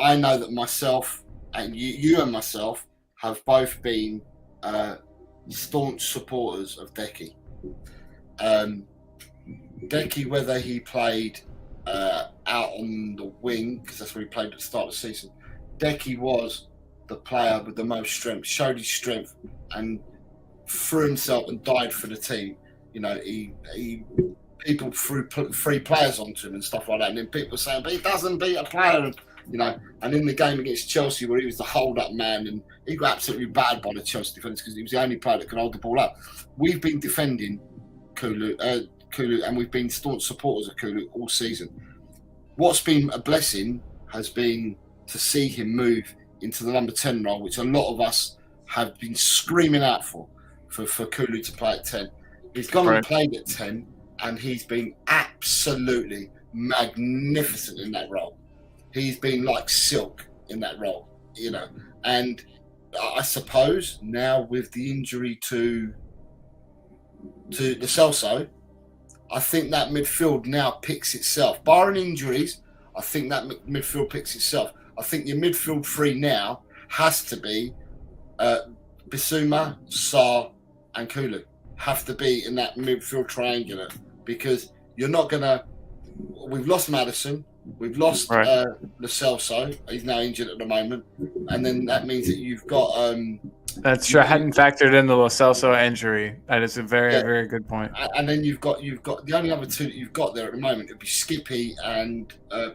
I know that myself and you and myself have both been staunch supporters of Decky. Decky, whether he played out on the wing, because that's where he played at the start of the season, Decky was the player with the most strength, showed his strength and threw himself and died for the team. He people threw three players onto him and stuff like that, and then people were saying, but he doesn't beat a player, and in the game against Chelsea where he was the hold-up man and he got absolutely battered by the Chelsea defenders because he was the only player that could hold the ball up. We've been defending Kulu, and we've been staunch supporters of Kulu all season. What's been a blessing has been to see him move into the number 10 role, which a lot of us have been screaming out for Kulu to play at 10. He's gone and played at 10, and he's been absolutely magnificent in that role. He's been like silk in that role, And I suppose now with the injury to Lo Celso, I think that midfield now picks itself. Barring injuries, I think that midfield picks itself. I think your midfield three now has to be Bissouma, Sarr, and Kulu. Have to be in that midfield triangular, because you're not gonna. We've lost Maddison, we've lost Lo Celso. He's now injured at the moment, and then that means that you've got. That's true. I hadn't factored in the Lo Celso injury. That is a very very good point. And then you've got the only other two that you've got there at the moment would be Skippy and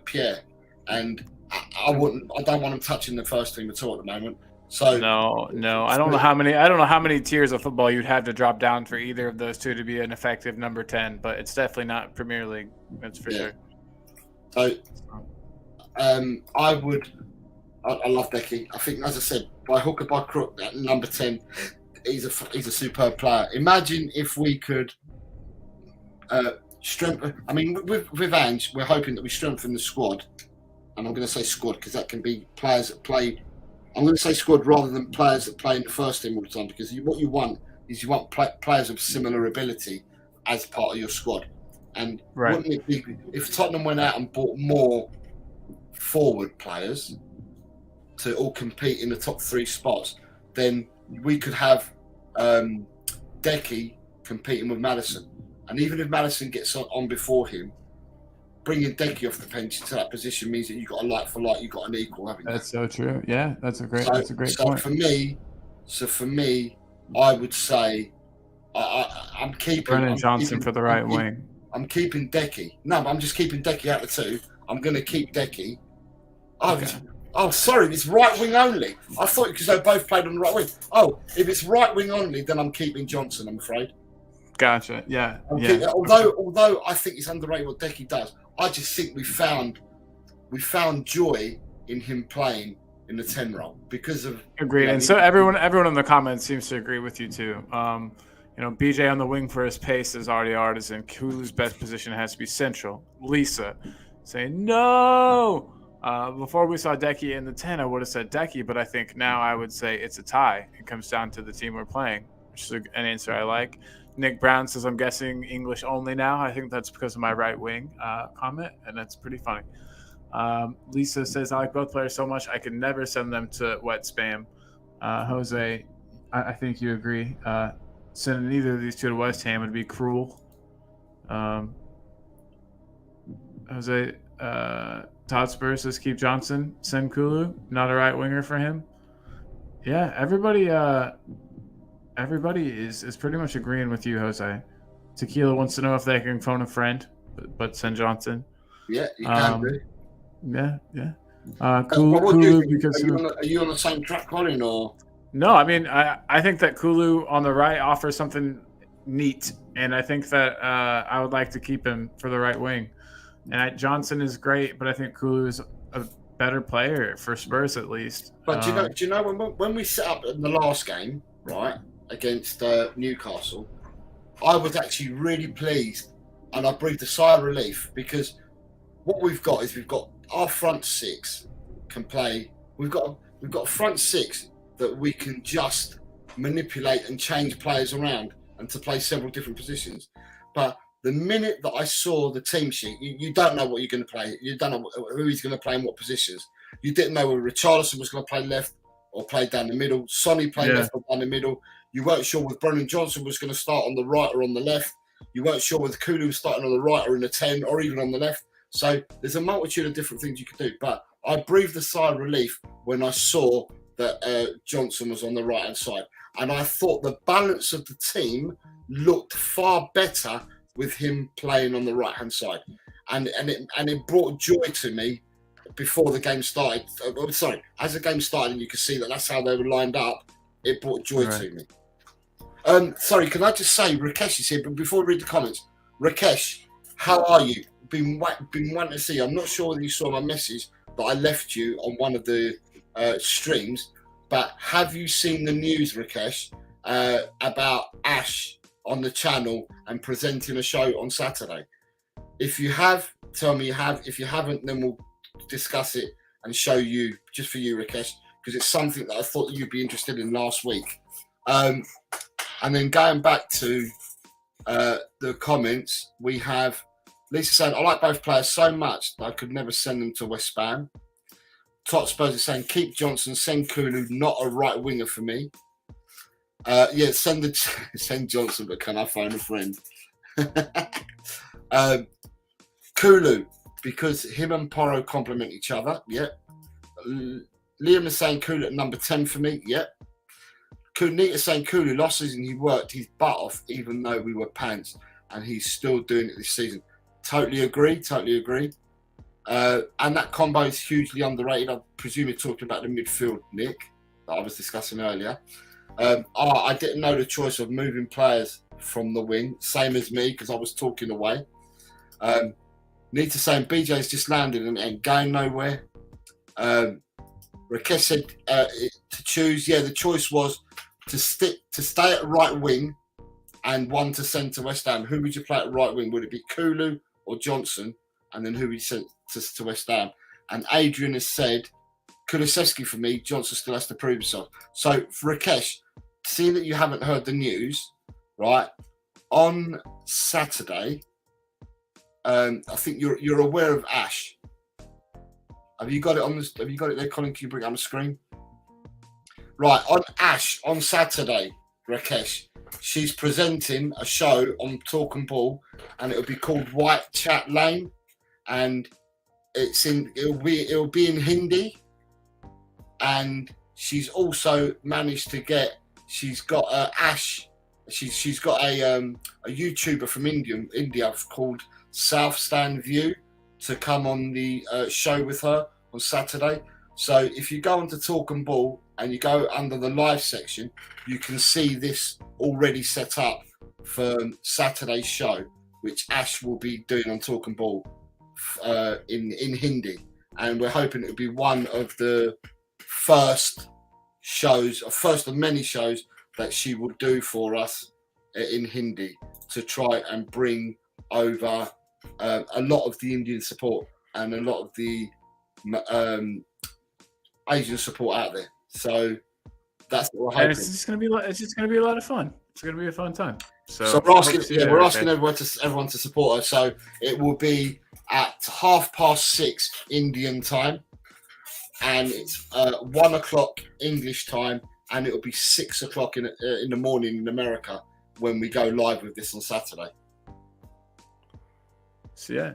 Pierre, and I don't want them touching the first team at all at the moment. So no, I don't know how many tiers of football you'd have to drop down for either of those two to be an effective number 10, but it's definitely not Premier League. That's for sure. So, I love Decky. I think, as I said, by hook or by crook, at number 10, he's a superb player. Imagine if we could strengthen. I mean, with Ange, we're hoping that we strengthen the squad, and I'm going to say squad because that can be players that play. I'm going to say squad rather than players that play in the first team all the time, because what you want is players of similar ability as part of your squad. And wouldn't it be, if Tottenham went out and bought more forward players to all compete in the top 3 spots, then we could have Decky competing with Maddison. And even if Maddison gets on before him, bringing Decky off the bench to that position means that you've got a like for like, you've got an equal, haven't you? That's so true. Yeah, that's a great point. So for me, I would say I'm keeping Brennan Johnson for the right wing. I'm keeping Decky. No, I'm just keeping Decky out of 2. I'm going to keep Decky. Oh, sorry, it's right wing only. I thought because they both played on the right wing. Oh, if it's right wing only, then I'm keeping Johnson, I'm afraid. Gotcha. Yeah. Although I think it's underrated what Decky does, I just think we found joy in him playing in the 10 role because of. Agreed. And so everyone in the comments seems to agree with you too. BJ on the wing for his pace is already Artisan. Kulu's best position has to be central. Lisa saying no. Before we saw Decky in the 10, I would have said Decky, but I think now I would say it's a tie. It comes down to the team we're playing, which is an answer I like. Nick Brown says, I'm guessing English only now. I think that's because of my right wing comment, and that's pretty funny. Lisa says, I like both players so much, I could never send them to wet spam. Jose, I think you agree. Sending either of these two to West Ham would be cruel. Jose, Todd Spurs says, keep Johnson, send Kulu, not a right winger for him. Yeah, everybody is pretty much agreeing with you, Jose. Tequila wants to know if they can phone a friend, but send Johnson. Yeah, you can do. Yeah. Kulu, because are you on the same track, Colin, or? No, I mean, I think that Kulu on the right offers something neat, and I think that I would like to keep him for the right wing. And Johnson is great, but I think Kulu is a better player for Spurs at least. But do you know when we set up in the last game, right, against Newcastle, I was actually really pleased, and I breathed a sigh of relief because what we've got is we've got our front six can play. We've got a front six that we can just manipulate and change players around and to play several different positions. But the minute that I saw the team sheet, you don't know what you're going to play. You don't know who he's going to play in what positions. You didn't know whether Richarlison was going to play left or play down the middle. Sonny played left or down the middle. You weren't sure whether Brennan Johnson was going to start on the right or on the left. You weren't sure whether Kulu was starting on the right or in the 10 or even on the left. So there's a multitude of different things you could do. But I breathed a sigh of relief when I saw that Johnson was on the right-hand side. And I thought the balance of the team looked far better with him playing on the right-hand side. And it brought joy to me before the game started. As the game started and you could see that that's how they were lined up, it brought joy to me. Sorry, can I just say, Rakesh is here, but before we read the comments, Rakesh, how are you? Been wanting to see you. I'm not sure whether you saw my message that I left you on one of the streams, but have you seen the news, Rakesh, about Ash on the channel and presenting a show on Saturday? If you have, tell me you have. If you haven't, then we'll discuss it and show you, just for you, Rakesh, because it's something that I thought you'd be interested in last week. And then going back to the comments, we have Lisa saying, I like both players so much that I could never send them to West Ham. Tot Spurs is saying, keep Johnson, send Kulu, not a right winger for me. Send Johnson, but can I phone a friend? Kulu, because him and Porro complement each other. Yeah. Liam is saying Kulu at number 10 for me. Yeah. Kunita saying Kulu, last season he worked his butt off even though we were pants, and he's still doing it this season. Totally agree. And that combo is hugely underrated. I presume you're talking about the midfield, Nick, that I was discussing earlier. I didn't know the choice of moving players from the wing, same as me, because I was talking away. Nita saying BJ's just landed and going nowhere. Rakesh said to choose. Yeah, the choice was to stay at right wing and one to send to West Ham. Who would you play at right wing? Would it be Kulu or Johnson? And then who would you send to West Ham? And Adrian has said Kulusevski for me. Johnson still has to prove himself. So for Rakesh, seeing that you haven't heard the news, right? On Saturday, I think you're aware of Ash. Have you got it on this? Have you got it there, Colin? Can you bring it on the screen? Right, on Ash on Saturday, Rakesh, she's presenting a show on Talk and Ball, and it'll be called White Chat Lane, and it'll be in Hindi, and she's also managed to get. She's got Ash. She's got a YouTuber from India called South Stand View to come on the show with her on Saturday. So if you go onto Talk and Ball and you go under the live section, you can see this already set up for Saturday's show, which Ash will be doing on Talk and Ball in Hindi. And we're hoping it'll be one of the first of many shows that she will do for us in Hindi to try and bring over a lot of the Indian support and a lot of the Asian support out there. So that's what we're hoping. And it's just gonna be a lot of fun. It's gonna be a fun time. So we're asking everyone to support us. So it will be at 6:30 Indian time, and it's 1:00 English time, and it will be 6:00 in the morning in America when we go live with this on Saturday. So yeah.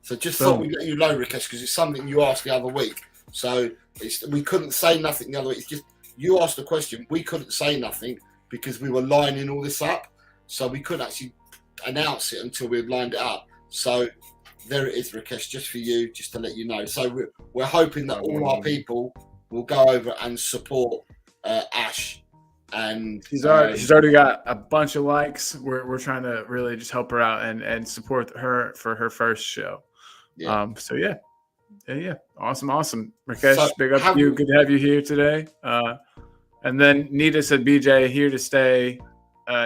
So just thought we'd let you know, Rakesh, because it's something you asked the other week. So we couldn't say nothing the other week. It's just you asked the question. We couldn't say nothing because we were lining all this up. So we couldn't actually announce it until we had lined it up. So there it is, Rakesh, just for you, just to let you know. So we're hoping that all our people will go over and support Ash. And she's already got a bunch of likes. We're trying to really just help her out and support her for her first show. Yeah. So yeah. Awesome. Rakesh, So big up to you. Good to have you here today. And then Nita said, BJ here to stay.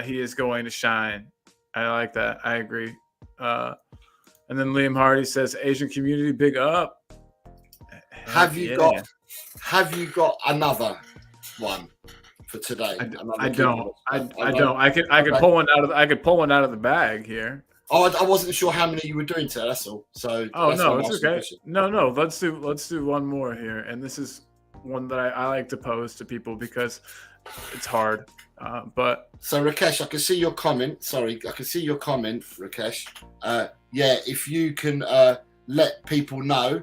He is going to shine. I like that. I agree. And then Liam Hardy says, Asian community, big up. Have you got another one for today? I don't. I could pull one out of the bag here. Oh, I wasn't sure how many you were doing today. That's all. So. No, it's okay. No. Let's do one more here, and this is one that I like to pose to people because it's hard. But so Rakesh, I can see your comment. Sorry, I can see your comment, Rakesh. If you can let people know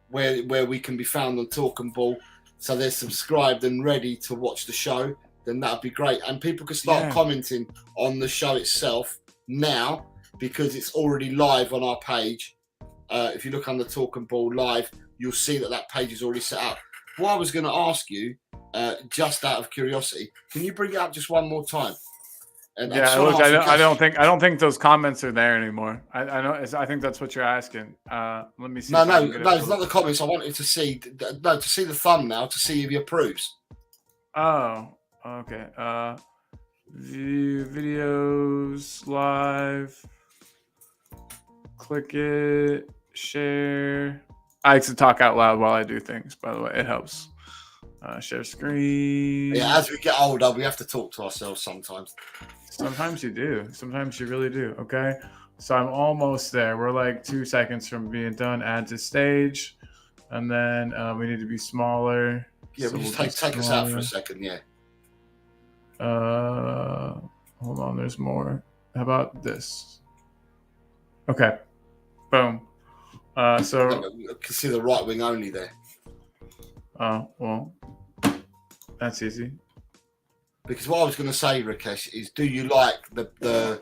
where we can be found on Talk and Ball, so they're subscribed and ready to watch the show, then that'd be great. And people can start commenting on the show itself now because it's already live on our page. If you look on the Talk and Ball live, you'll see that page is already set up. What I was going to ask you, just out of curiosity, can you bring it up just one more time? And I don't think those comments are there anymore. I think that's what you're asking. Let me see. No, it's not the comments. I wanted to see the thumbnail to see if he approves. Oh, okay. View videos live. Click it. Share. I like to talk out loud while I do things. By the way, it helps. Share screen. Yeah, as we get older, we have to talk to ourselves sometimes. Sometimes you do. Sometimes you really do. Okay. So I'm almost there. We're like 2 seconds from being done. Add to stage. And then we need to be smaller. Yeah, so just take us out for a second. Yeah. Hold on. There's more. How about this? Okay. Boom. So you can see the right wing only there. Oh, well, that's easy. Because what I was going to say, Rakesh, is do you like the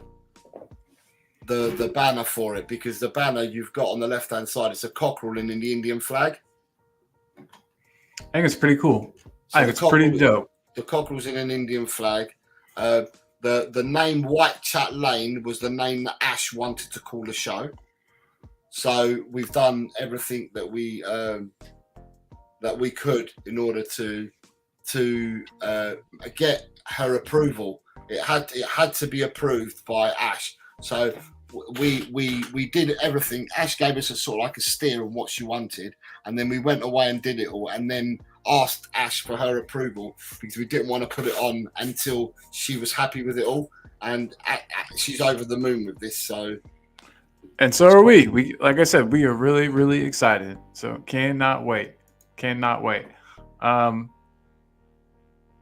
banner for it? Because the banner you've got on the left-hand side, it's a cockerel in the Indian flag. I think it's pretty cool. I think it's pretty dope. The cockerel's in an Indian flag. The name White Chat Lane was the name that Ash wanted to call the show. So we've done everything that we could in order to get her approval. It had to be approved by Ash. So we did everything. Ash gave us a sort of like a steer on what she wanted, and then we went away and did it all, and then asked Ash for her approval because we didn't want to put it on until she was happy with it all. And she's over the moon with this. And so are we. We, like I said, we are really, really excited. So cannot wait.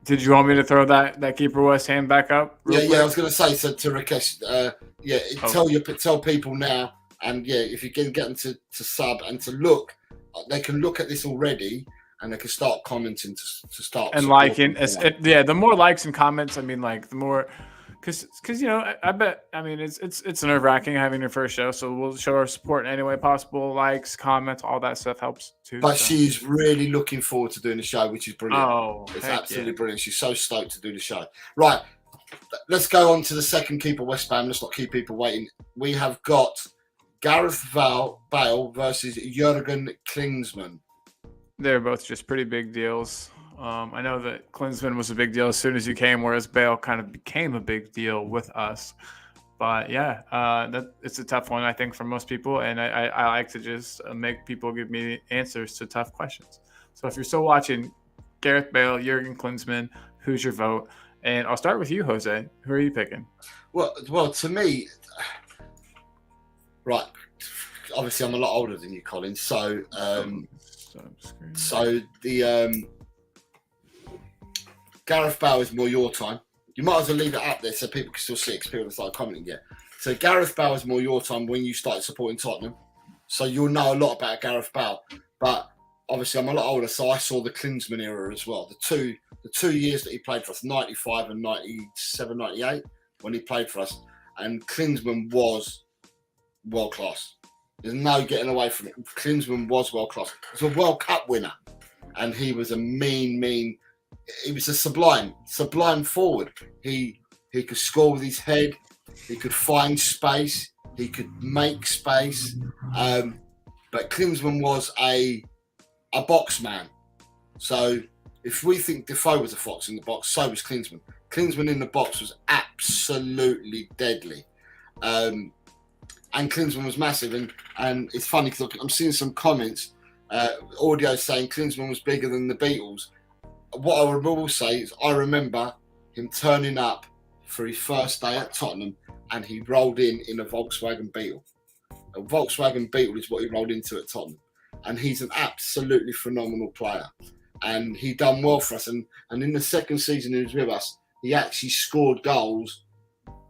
Did you want me to throw that Keeper West hand back up? Yeah. I was going to say to Rakesh. Tell people now, and if you can get them to sub and to look, they can look at this already, and they can start commenting to start and liking. The more likes and comments, I mean, like the more. Because I bet, I mean, it's nerve-wracking having your first show, so we'll show our support in any way possible. Likes, comments, all that stuff helps too. But she's really looking forward to doing the show, which is brilliant. Oh, it's absolutely brilliant. She's so stoked to do the show. Right, let's go on to the second Keeper West Bam. Let's not keep people waiting. We have got Gareth Bale versus Jurgen Klinsmann. They're both just pretty big deals. I know that Klinsmann was a big deal as soon as you came, whereas Bale kind of became a big deal with us. But yeah, it's a tough one, I think, for most people. And I like to just make people give me answers to tough questions. So if you're still watching, Gareth Bale, Jurgen Klinsmann, who's your vote? And I'll start with you, Jose. Who are you picking? Well, to me, right. Obviously, I'm a lot older than you, Colin. So the Gareth Bale is more your time. You might as well leave it up there so people can still see it because people start commenting yet. So Gareth Bale is more your time when you started supporting Tottenham. So you'll know a lot about Gareth Bale. But obviously, I'm a lot older, so I saw the Klinsmann era as well. The two years that he played for us, 95 and 97, 98, when he played for us. And Klinsmann was world class. There's no getting away from it. Klinsmann was world class. He was a World Cup winner. And he was a mean. He was a sublime forward. He could score with his head. He could find space. He could make space. But Klinsmann was a box man. So if we think Defoe was a fox in the box, so was Klinsmann. Klinsmann in the box was absolutely deadly. And Klinsmann was massive. And it's funny because I'm seeing some comments, audio saying Klinsmann was bigger than the Beatles. What I will say is I remember him turning up for his first day at Tottenham and he rolled in a Volkswagen Beetle. A Volkswagen Beetle is what he rolled into at Tottenham. And he's an absolutely phenomenal player. And he done well for us. And in the second season he was with us, he actually scored goals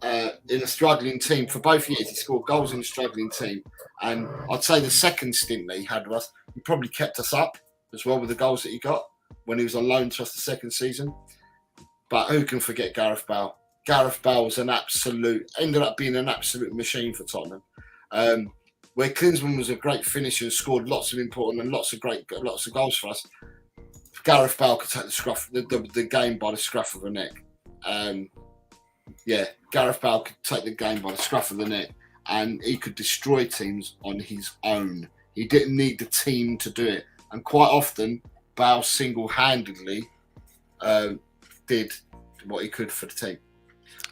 in a struggling team. For both years, he scored goals in a struggling team. And I'd say the second stint that he had with us, he probably kept us up as well with the goals that he got when he was on loan to us the second season. But who can forget Gareth Bale? Gareth Bale was ended up being an absolute machine for Tottenham. Where Klinsmann was a great finisher and scored lots of important and lots of goals for us, Gareth Bale could take the game by the scruff of the neck. Gareth Bale could take the game by the scruff of the neck and he could destroy teams on his own. He didn't need the team to do it. And quite often, Bale single-handedly did what he could for the team.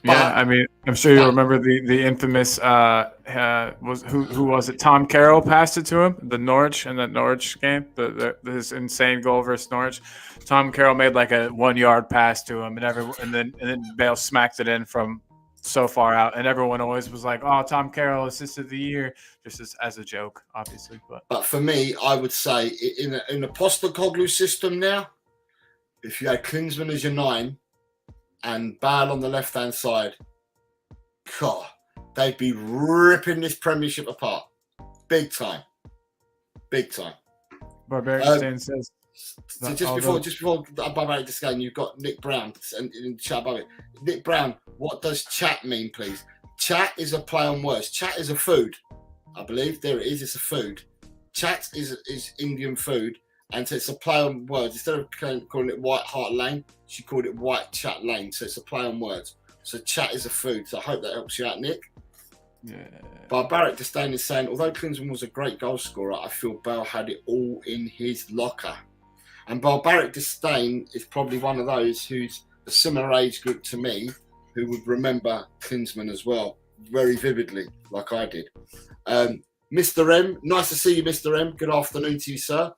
Yeah, I mean, I'm sure you remember the infamous who was it? Tom Carroll passed it to him, the Norwich in that Norwich game, his insane goal versus Norwich. Tom Carroll made like a 1-yard pass to him, and then Bale smacked it in from so far out, and everyone always was like, "Oh, Tom Carroll, assist of the year," just as a joke, obviously. But for me, I would say in the Postecoglou system now, if you had Klinsmann as your 9 and Bale on the left-hand side, God, they'd be ripping this Premiership apart, big time. Barbaric says. So just before Barbaric Discussion, you've got Nick Brown and in the chat above it. Nick Brown, what does chat mean, please? Chat is a play on words. Chat is a food, I believe. There it is. It's a food. Chat is Indian food, and so it's a play on words. Instead of calling it White Hart Lane, she called it White Chat Lane. So it's a play on words. So chat is a food. So I hope that helps you out, Nick. Yeah. Barbaric Disdain is saying, although Klinsmann was a great goal scorer, I feel Bale had it all in his locker. And Barbaric Disdain is probably one of those who's a similar age group to me, who would remember Klinsmann as well, very vividly, like I did. Mr. M, nice to see you, Mr. M. Good afternoon to you, sir.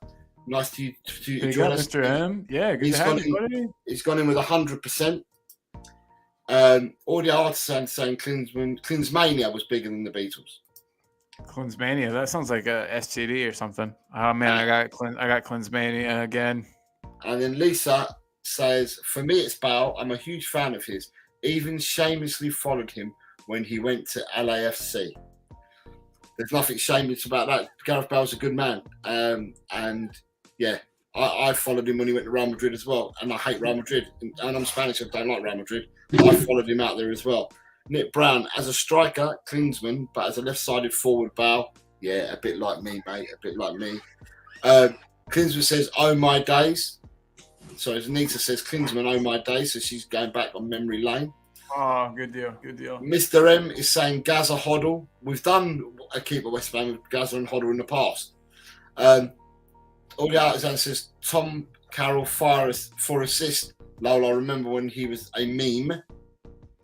Nice to join us. Mr. M. Yeah, good to have you, buddy. He's gone in with 100%. Audio Artisan saying Klinsmania was bigger than the Beatles. Klinsmania, that sounds like a STD or something. Oh man, I got Klinsmania again. And then Lisa says, for me it's Bale. I'm a huge fan of his. Even shamelessly followed him when he went to LAFC. There's nothing shameless about that. Gareth Bale's a good man. And yeah, I followed him when he went to Real Madrid as well. And I hate Real Madrid. And I'm Spanish, I don't like Real Madrid. I followed him out there as well. Nick Brown, as a striker, Klinsmann, but as a left-sided forward, Bale, yeah, a bit like me, mate, a bit like me. Klinsmann says, oh my days. So as Nita says, Klinsmann, oh my days, so she's going back on memory lane. Oh, good deal. Mr. M is saying Gaza Hoddle. We've done a keeper West Ham with Gaza and Hoddle in the past. All the artisan says Tom Carroll for assist. Lol, I remember when he was a meme.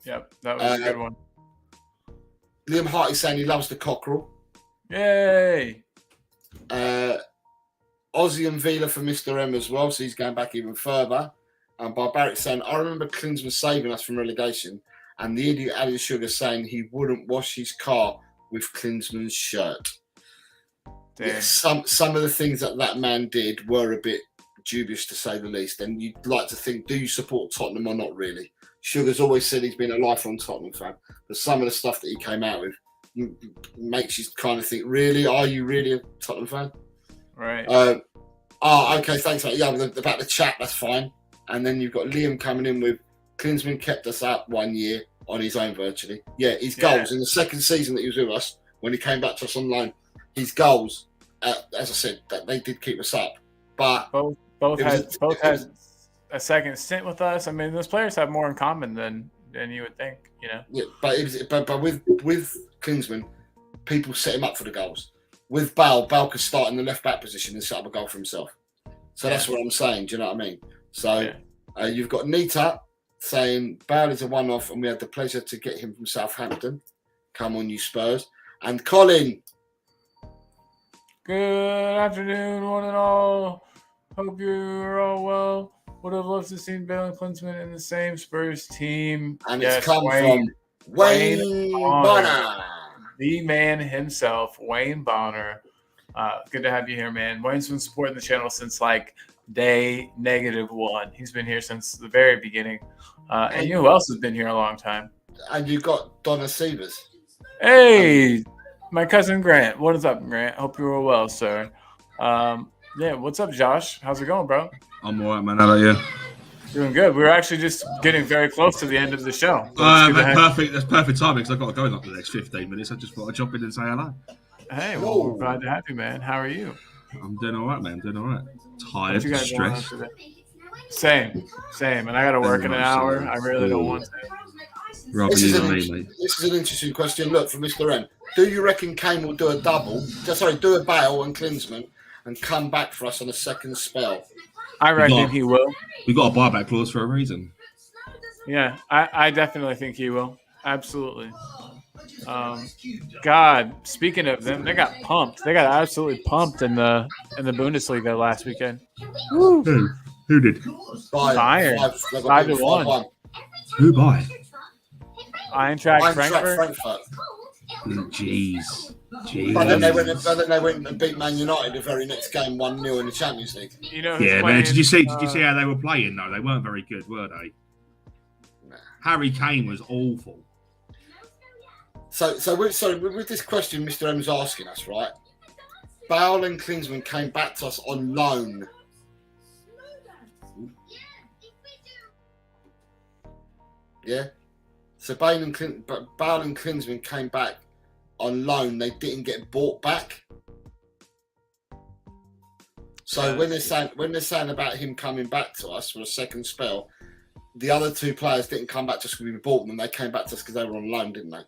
Yep, that was a good one. Liam Harty saying he loves the cockerel. Yay! Ozzy and Vila for Mr. M as well, so he's going back even further. And Barbaric saying, I remember Klinsmann saving us from relegation, and the idiot Alan Sugar saying he wouldn't wash his car with Klinsmann's shirt. Yeah, some of the things that man did were a bit dubious, to say the least. And you'd like to think, do you support Tottenham or not really? Sugar's always said he's been a lifelong Tottenham fan, but some of the stuff that he came out with makes you kind of think, really, are you really a Tottenham fan? Right. Okay, thanks. Yeah, about the chat, that's fine. And then you've got Liam coming in with Klinsmann kept us up 1 year on his own virtually. Yeah, his goals in the second season that he was with us, when he came back to us on loan, his goals, as I said, that they did keep us up. But both had a second stint with us. I mean, those players have more in common than you would think, you know. Yeah, but with Klinsmann, people set him up for the goals. With Bale could start in the left back position and set up a goal for himself. So that's what I'm saying. Do you know what I mean? So you've got Nita saying Bale is a one-off, and we had the pleasure to get him from Southampton. Come on, you Spurs. And Colin. Good afternoon, one and all. Hope you're all well. Would have loved to see Bale and Klinsmann in the same Spurs team. And it's come from Wayne Bonner. The man himself, Wayne Bonner. Good to have you here, man. Wayne's been supporting the channel since like day -1. He's been here since the very beginning. And you know who else has been here a long time? And you got Donna Sievers. Hey, my cousin Grant. What is up, Grant? Hope you're well, sir. Yeah, what's up, Josh? How's it going, bro? I'm all right, man. How about you? Doing good. We were actually just getting very close to the end of the show. That's perfect timing because I've got to go in like the next 15 minutes. I just thought I'd jump in and say hello. Hey, well, we're glad to have you, man. How are you? I'm doing all right, man. Doing all right. Tired, stressed. Same. And I got to work in an hour. I really don't want to. This is an interesting question. Look, from Mr. M. Do you reckon Kane will do a double? Do a Bale and Klinsmann and come back for us on a second spell? I reckon he will. We got a buyback clause for a reason. Yeah, I definitely think he will. Absolutely. God, speaking of them, they got pumped. They got absolutely pumped in the Bundesliga last weekend. Woo. Who did? Bayern. 5-1. Who by? Eintracht Frankfurt. Jeez. But then they went and beat Man United the very next game 1-0 in the Champions League. You know, man. Did you see how they were playing though? They weren't very good, were they? Nah. Harry Kane was awful. So with this question Mr. M's asking us, right? Bale and Klinsmann came back to us on loan. Yeah. So Bale and Klinsmann came back on loan. They didn't get bought back. So when they're saying about him coming back to us for a second spell, the other two players didn't come back to us because we bought them. They came back to us because they were on loan, didn't they?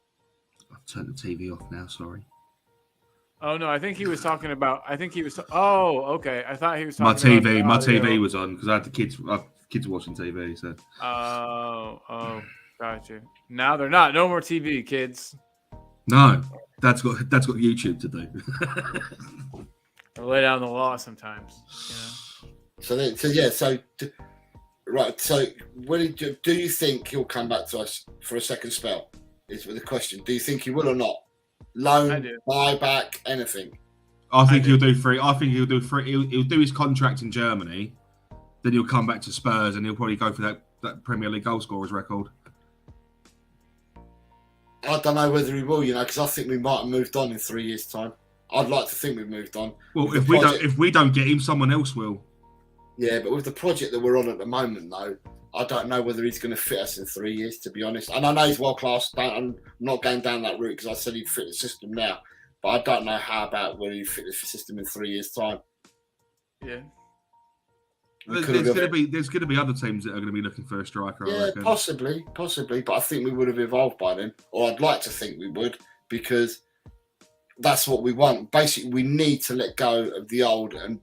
I've turned the TV off now. Sorry. Oh no, I think he was talking about. Oh, okay. I thought he was talking about my TV was on because I had the kids. Kids watching TV. So. Oh, got you. Now they're not. No more TV, kids. No, that's got YouTube to do. I lay down the law sometimes. You know? So do you think he'll come back to us for a second spell? Is the question. Do you think he will or not? Loan, buyback, anything? I think he'll do three. He'll do his contract in Germany. Then he'll come back to Spurs and he'll probably go for that Premier League goal scorers record. I don't know whether he will, because I think we might have moved on in 3 years' time. I'd like to think we've moved on. Well, if we don't get him, someone else will. Yeah, but with the project that we're on at the moment, though, I don't know whether he's going to fit us in 3 years, to be honest. And I know he's world class. I'm not going down that route because I said he'd fit the system now. But I don't know how about whether he'd fit the system in 3 years' time. Yeah. There's going to be other teams that are going to be looking for a striker. Yeah, possibly. But I think we would have evolved by then, or I'd like to think we would, because that's what we want. Basically, we need to let go of the old and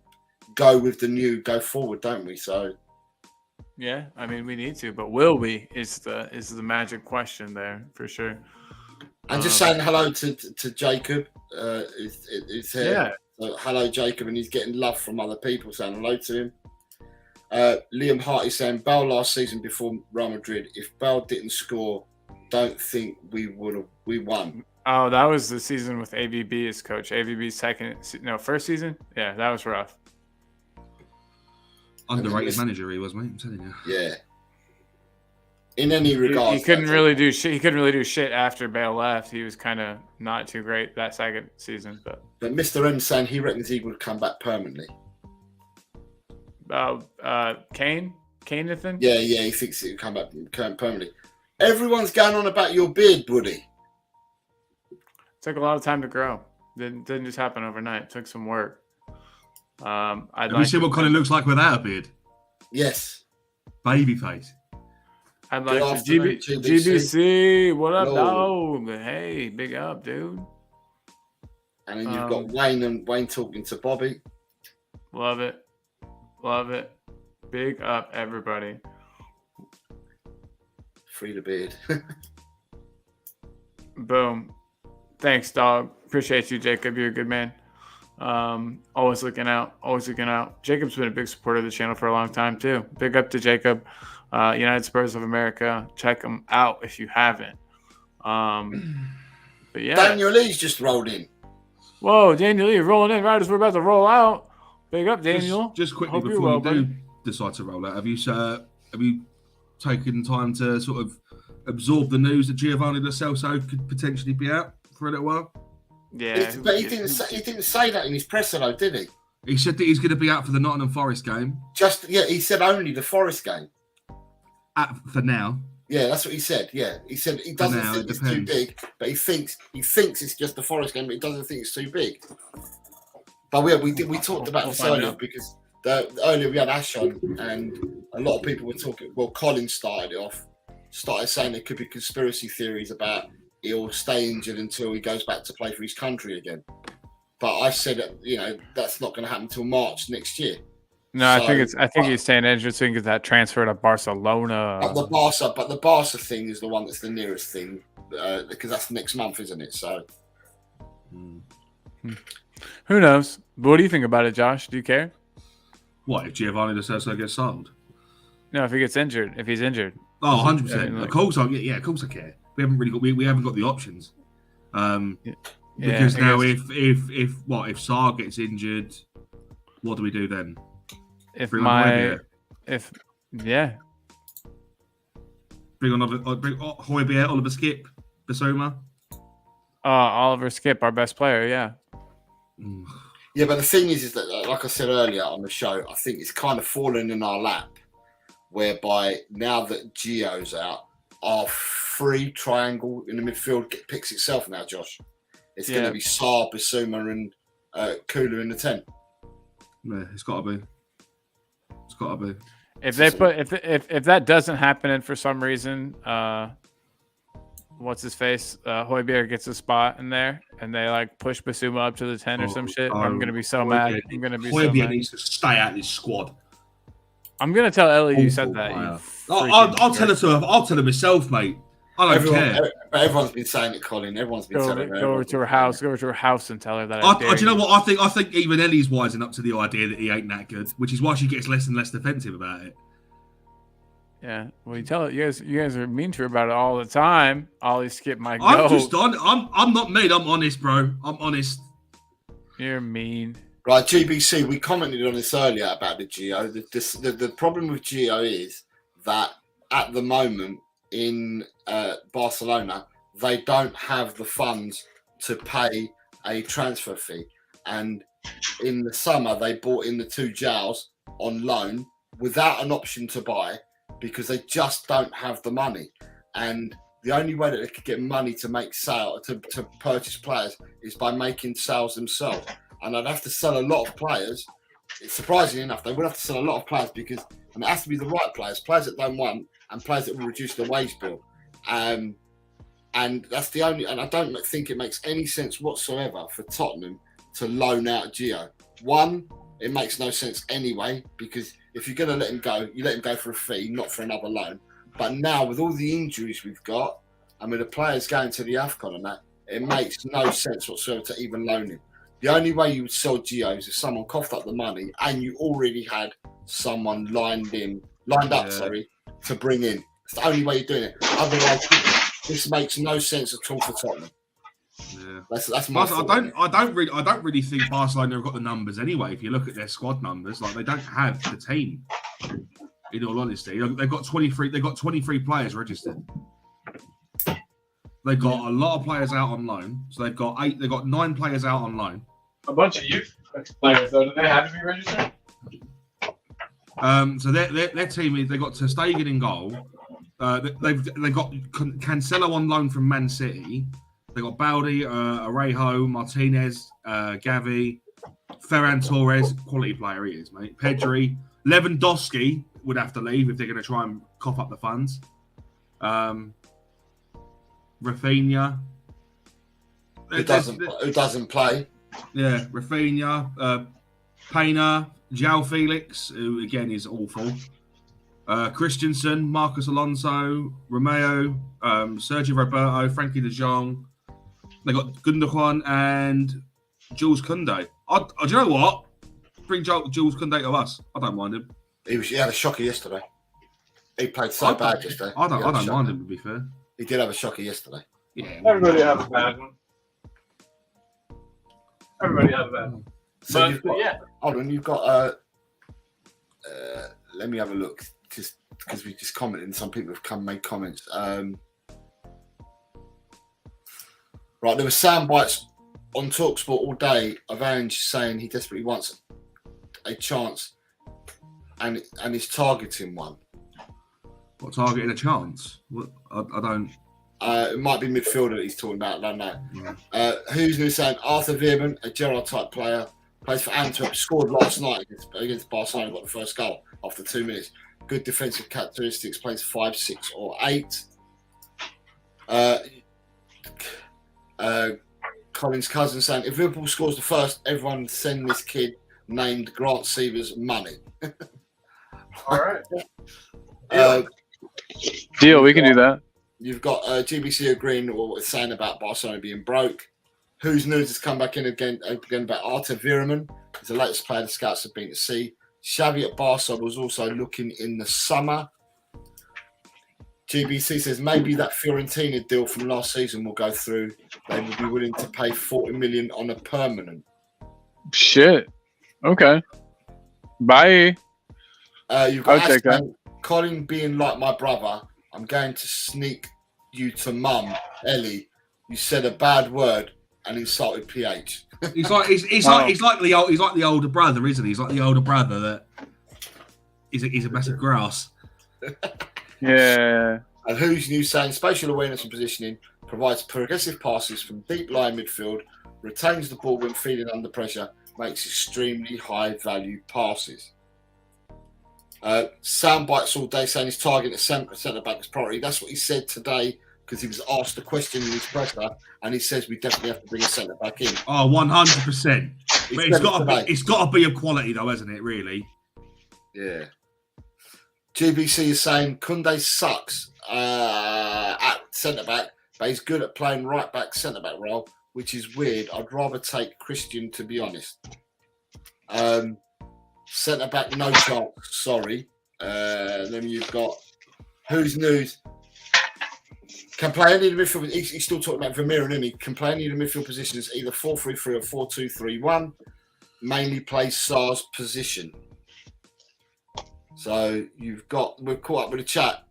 go with the new, go forward, don't we? So Yeah, I mean we need to, but will we? Is the magic question there for sure. and just saying hello to Jacob. It's here. Yeah. So, hello, Jacob, and he's getting love from other people saying hello to him. Liam Hart is saying Bale last season before Real Madrid. If Bale didn't score, don't think we won. Oh, that was the season with AVB as coach. AVB's first season. Yeah, that was rough. Underrated manager he was, mate. I'm telling you. Yeah. In any regard, He couldn't really do shit. He couldn't really do shit after Bale left. He was kind of not too great that second season. But Mr. M saying he reckons he would come back permanently. Kane, Nathan. Yeah, he thinks he would come back permanently. Everyone's going on about your beard, Woody. Took a lot of time to grow. Didn't just happen overnight. It took some work. Have you seen what Colin looks like without a beard? Yes. Baby face. I'd Good like to afternoon, GBC. What up, Hello. dog? Hey, big up, dude. And then you've got Wayne talking to Bobby. Love it. Big up, everybody. Free the beard. Boom. Thanks, dog. Appreciate you, Jacob. You're a good man. Always looking out. Jacob's been a big supporter of the channel for a long time too. Big up to Jacob. United Spurs of America. Check him out if you haven't. But yeah. Daniel Lee's just rolled in. Whoa, Daniel Lee rolling in right as we're about to roll out. Big up, Daniel. Just quickly Hope you're before well, you do buddy. decide to roll out, have you taken time to sort of absorb the news that Giovanni Lo Celso could potentially be out for a little while? Yeah. But he didn't say that in his presser though, did he? He said that he's going to be out for the Nottingham Forest game. He said only the Forest game. For now. Yeah, that's what he said. Yeah, he said he doesn't now, think it it's too depends. big, but he thinks it's just the Forest game, but he doesn't think it's too big. But we talked about this We'll find earlier out. because earlier we had Ash on, and a lot of people were talking. Well, Colin started saying there could be conspiracy theories about he'll stay injured until he goes back to play for his country again. But I said, that's not going to happen until March next year. No, I think he's staying injured so he can get that transfer to Barcelona. But the Barca thing is the one that's the nearest thing because that's next month, isn't it? So Who knows? But what do you think about it, Josh? Do you care? What if Giovanni Lo Celso gets sold? No, if he's injured. Oh, 100%. I mean, Of course I care. We haven't got the options. Because I now guess if Sarr gets injured, what do we do then? Bring on Højbjerg, Oliver Skip, Bissouma. Oliver Skip, our best player, yeah. yeah, but the thing is that, like I said earlier on the show, I think it's kind of fallen in our lap, whereby now that Gio's out, our free triangle in the midfield picks itself now, Josh. It's going to be Sarr, Bissouma, and Kula in the 10. Yeah, it's got to be. If that doesn't happen and for some reason, what's his face? Højbjerg gets a spot in there and they like push Bissouma up to the 10 or some shit. I'm gonna be so mad. Højbjerg needs to stay out of this squad. I'm gonna tell Ellie you said that. I'll tell her to her. I'll tell her myself, mate. I don't care. But everyone's been saying it, Colin. Everyone's been telling her. Go over to her house. Go over to her house and tell her that. Do you know what? I think even Ellie's wising up to the idea that he ain't that good, which is why she gets less and less defensive about it. Yeah. Well, you tell it. You guys are mean to her about it all the time. Ollie Skip my goat. I'm not mean. I'm honest, bro. I'm honest. You're mean. Right, GBC, we commented on this earlier about the Gio. The problem with Gio is that at the moment in Barcelona, they don't have the funds to pay a transfer fee. And in the summer, they bought in the 2 Jows on loan without an option to buy because they just don't have the money. And the only way that they could get money to make to purchase players is by making sales themselves. And I'd have to sell a lot of players. Surprisingly enough, they would have to sell a lot of players because it has to be the right players that don't want, and players that will reduce the wage bill. And that's the only. And I don't think it makes any sense whatsoever for Tottenham to loan out Gio. One, It makes no sense anyway, because if you're going to let him go, you let him go for a fee, not for another loan. But now, with all the injuries we've got, and with the players going to the AFCON and that, it makes no sense whatsoever to even loan him. The only way you would sell Gio is if someone coughed up the money and you already had someone lined up, to bring in. It's the only way you're doing it. Otherwise, this makes no sense at all for Tottenham. Yeah. That's my Plus, I don't really think Barcelona have got the numbers anyway. If you look at their squad numbers, like they don't have the team. In all honesty, they've got 23. They've got 23 players registered. They've got a lot of players out on loan. So they've got 8. They've got 9 players out on loan. A bunch of youth players, though. Do they have to be registered? So their team is, they got Ter Stegen in goal. They've got Cancelo on loan from Man City. They got Baldi, Arejo, Martinez, Gavi, Ferran Torres, quality player he is, mate. Pedri, Lewandowski would have to leave if they're going to try and cough up the funds. Rafinha, who doesn't play. Yeah, Rafinha, Payne, João Felix, who again is awful. Christensen, Marcus Alonso, Romeo, Sergio Roberto, Frankie de Jong. They got Gundogan and Jules Koundé. Do you know what? Bring Jules Koundé to us. I don't mind him. He had a shocker yesterday. He played so bad yesterday. I don't mind him, to be fair. He did have a shocker yesterday. Yeah. Everybody has a bad one. So Yeah. Hold on, you've got let me have a look, just because we just commented and some people have made comments. Right, there were sound bites on TalkSport all day of Ange saying he desperately wants a chance and is targeting one. What, targeting a chance? What, I don't. It might be midfielder that he's talking about, I don't know. Who's new saying Arthur Veerman, a Gerrard type player, plays for Antwerp, scored last night against Barcelona, got the first goal after 2 minutes. Good defensive characteristics, plays 5, 6, or 8. Colin's cousin saying, if Liverpool scores the first, everyone send this kid named Grant Seavers money. All right. Deal. We can do that. You've got GBC agreeing with what it's saying about Barcelona being broke. Who's news has come back in again about Arthur Veerman. He's the latest player the scouts have been to see. Xavi at Barca was also looking in the summer. GBC says maybe that Fiorentina deal from last season will go through. They will be willing to pay 40 million on a permanent. Shit. Okay. Bye. You've got I'll take that. Colin being like my brother. I'm going to sneak you to mum, Ellie. You said a bad word and insulted PH. He's like the older brother, isn't he? He's like the older brother that he's a massive grass. Yeah. And who's new saying spatial awareness and positioning, provides progressive passes from deep line midfield, retains the ball when feeling under pressure, makes extremely high value passes. Sound bites all day saying he's targeting a centre back as priority. That's what he said today because he was asked a question in his presser, and he says we definitely have to bring a centre back in. Oh, 100%. But it's got to be of quality though, hasn't it? Really? Yeah. GBC is saying Koundé sucks at centre back, but he's good at playing right back centre back role, which is weird. I'd rather take Christian, to be honest. Centre back, no chance. Sorry. Then you've got who's news. Can play any of the midfield. He's still talking about Vermeer, and he can play any of the midfield positions, either 4-3-3 or 4-2-3-1. Mainly plays Sarr's position. So we're caught up with the chat.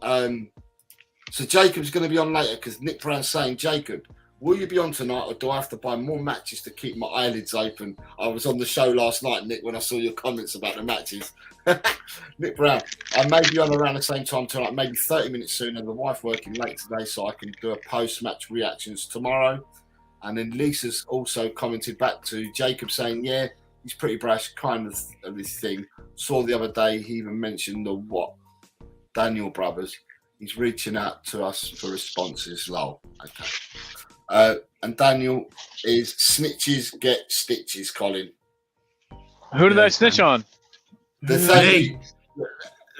So Jacob's going to be on later because Nick Brown's saying, Jacob, will you be on tonight or do I have to buy more matches to keep my eyelids open? I was on the show last night, Nick, when I saw your comments about the matches. Nick Brown, I may be on around the same time tonight, maybe 30 minutes sooner. The wife working late today, so I can do a post-match reactions tomorrow. And then Lisa's also commented back to Jacob saying, yeah, he's pretty brash, kind of this thing. Saw the other day, he even mentioned the Daniel brothers. He's reaching out to us for responses, lol. Okay. And Daniel is snitches get stitches, Colin. Who did Yeah, I snitch on? They're saying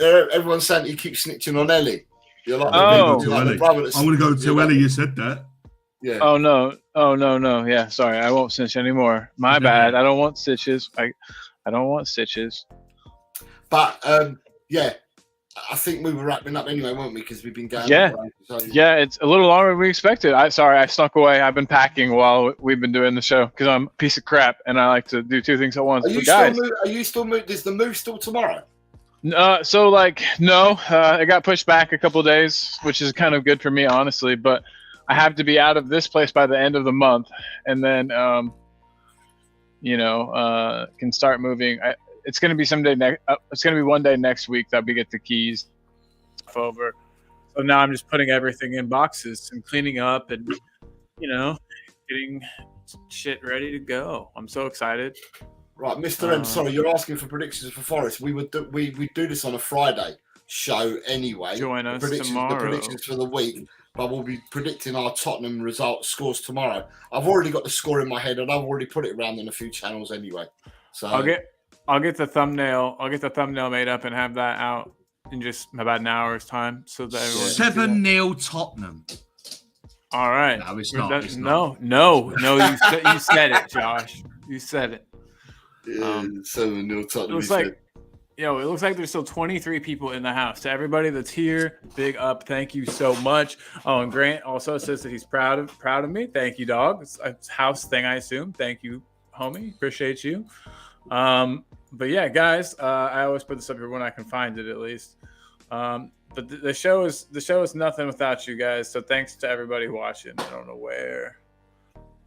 everyone's saying he keeps snitching on Ellie. You're like, Oh. you're like the brother that's- I'm going to go you're to like- Ellie. You said that. Yeah. Oh no. Yeah, sorry, I won't snitch anymore. My bad. I don't want stitches. I don't want stitches. But yeah, I think we were wrapping up anyway, weren't we? Because we've been going. Yeah. So, Yeah, it's a little longer than we expected. I snuck away. I've been packing while we've been doing the show because I'm a piece of crap and I like to do two things at once. Are you But guys, still moving? Is the move still tomorrow? so like no, it got pushed back a couple days, which is kind of good for me, honestly. But I have to be out of this place by the end of the month, and then can start moving. It's going to be it's going to be one day next week that we get the keys over. So now I'm just putting everything in boxes and cleaning up and getting shit ready to go. I'm so excited. Right, Mr. M. Sorry, you're asking for predictions for Forest. We would we do this on a Friday show anyway. Join us The tomorrow. predictions for the week, but we'll be predicting our Tottenham scores tomorrow. I've already got the score in my head, and I've already put it around on a few channels anyway. So I'll get the thumbnail. I'll get the thumbnail made up and have that out in just about an hour's time, so that everyone. 7-0 Tottenham. All right. No, it's not. It's not. No. You said it, Josh. You said it. 7-0 Tottenham. It looks like there's still 23 people in the house. To everybody that's here, big up. Thank you so much. Oh, and Grant also says that he's proud of me. Thank you, dog. It's a house thing, I assume. Thank you, homie. Appreciate you. But yeah, guys, I always put this up here when I can find it, at least. But the show is nothing without you guys. So thanks to everybody watching. I don't know where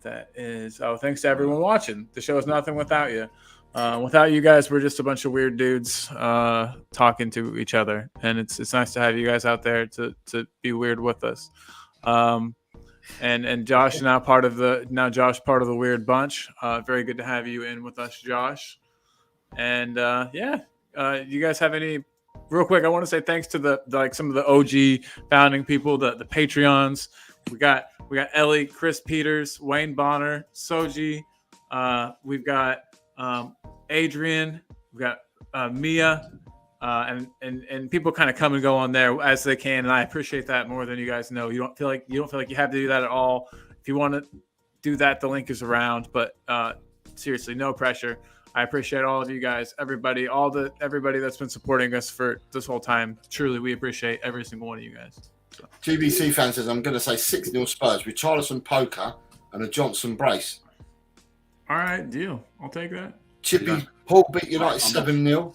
that is. Oh, thanks to everyone watching. The show is nothing without you. Without you guys, we're just a bunch of weird dudes talking to each other, and it's nice to have you guys out there to be weird with us. And Josh now part of the weird bunch. Very good to have you in with us, Josh. And you guys have any? Real quick, I want to say thanks to some of the OG founding people, the Patreons. We got Ellie, Chris Peters, Wayne Bonner, Soji. We've got Adrian. We've got Mia, and people kind of come and go on there as they can, and I appreciate that more than you guys know. You don't feel like you have to do that at all. If you want to do that, the link is around. But seriously, no pressure. I appreciate all of you guys, everybody that's been supporting us for this whole time. Truly, we appreciate every single one of you guys. So. GBC fan says, I'm going to say 6-0 Spurs with Charleston Poker and a Johnson brace. All right, deal. I'll take that. Chippy, Paul beat United 7-0.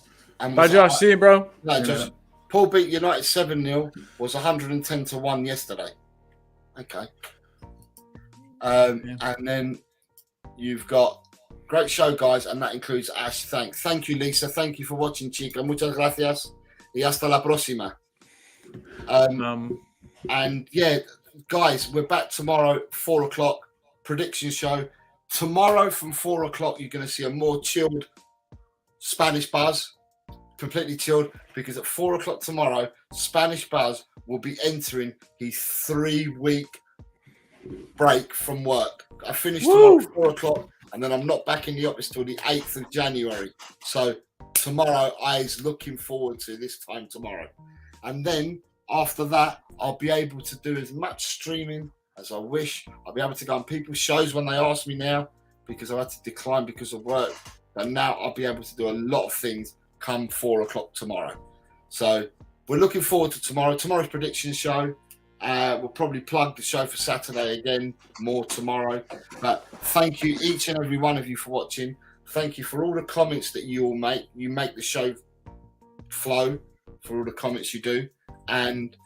Bye, Josh. See you, bro. No, Josh. Paul beat United 7-0. Was 110-1 yesterday. Okay. And then you've got great show, guys, and that includes Ash. Thank you, Lisa. Thank you for watching, chica. Muchas gracias. Y hasta la próxima. And yeah, guys, we're back tomorrow, 4:00 prediction show. Tomorrow from 4:00, you're going to see a more chilled Spanish Buzz, completely chilled, because at 4:00 tomorrow, Spanish Buzz will be entering his 3-week break from work. I finish tomorrow at 4:00, and then I'm not back in the office till the 8th of January. So tomorrow, I is looking forward to this time tomorrow. And then after that, I'll be able to do as much streaming as I wish. I'll be able to go on people's shows when they ask me now, because I had to decline because of work. And now I'll be able to do a lot of things come 4:00 tomorrow. So we're looking forward to tomorrow. Tomorrow's prediction show. We'll probably plug the show for Saturday again, more tomorrow. But thank you, each and every one of you, for watching. Thank you for all the comments that you all make. You make the show flow for all the comments you do. And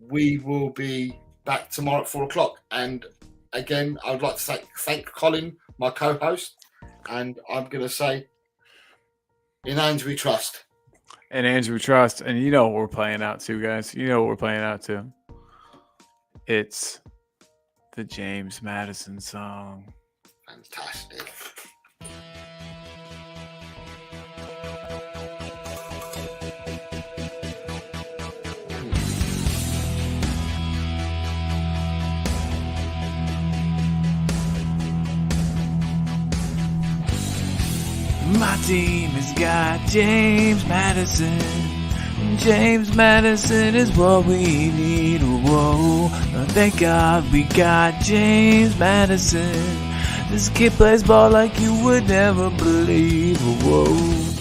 we will be back tomorrow at 4:00. And again, I would like to thank Colin, my co-host. And I'm going to say, in hands we trust. And Andrew Trust. And you know what we're playing out to, guys. You know what we're playing out to. It's the James Madison song. Fantastic. My team has got James Madison. James Madison is what we need. Whoa, thank God we got James Madison. This kid plays ball like you would never believe. Whoa.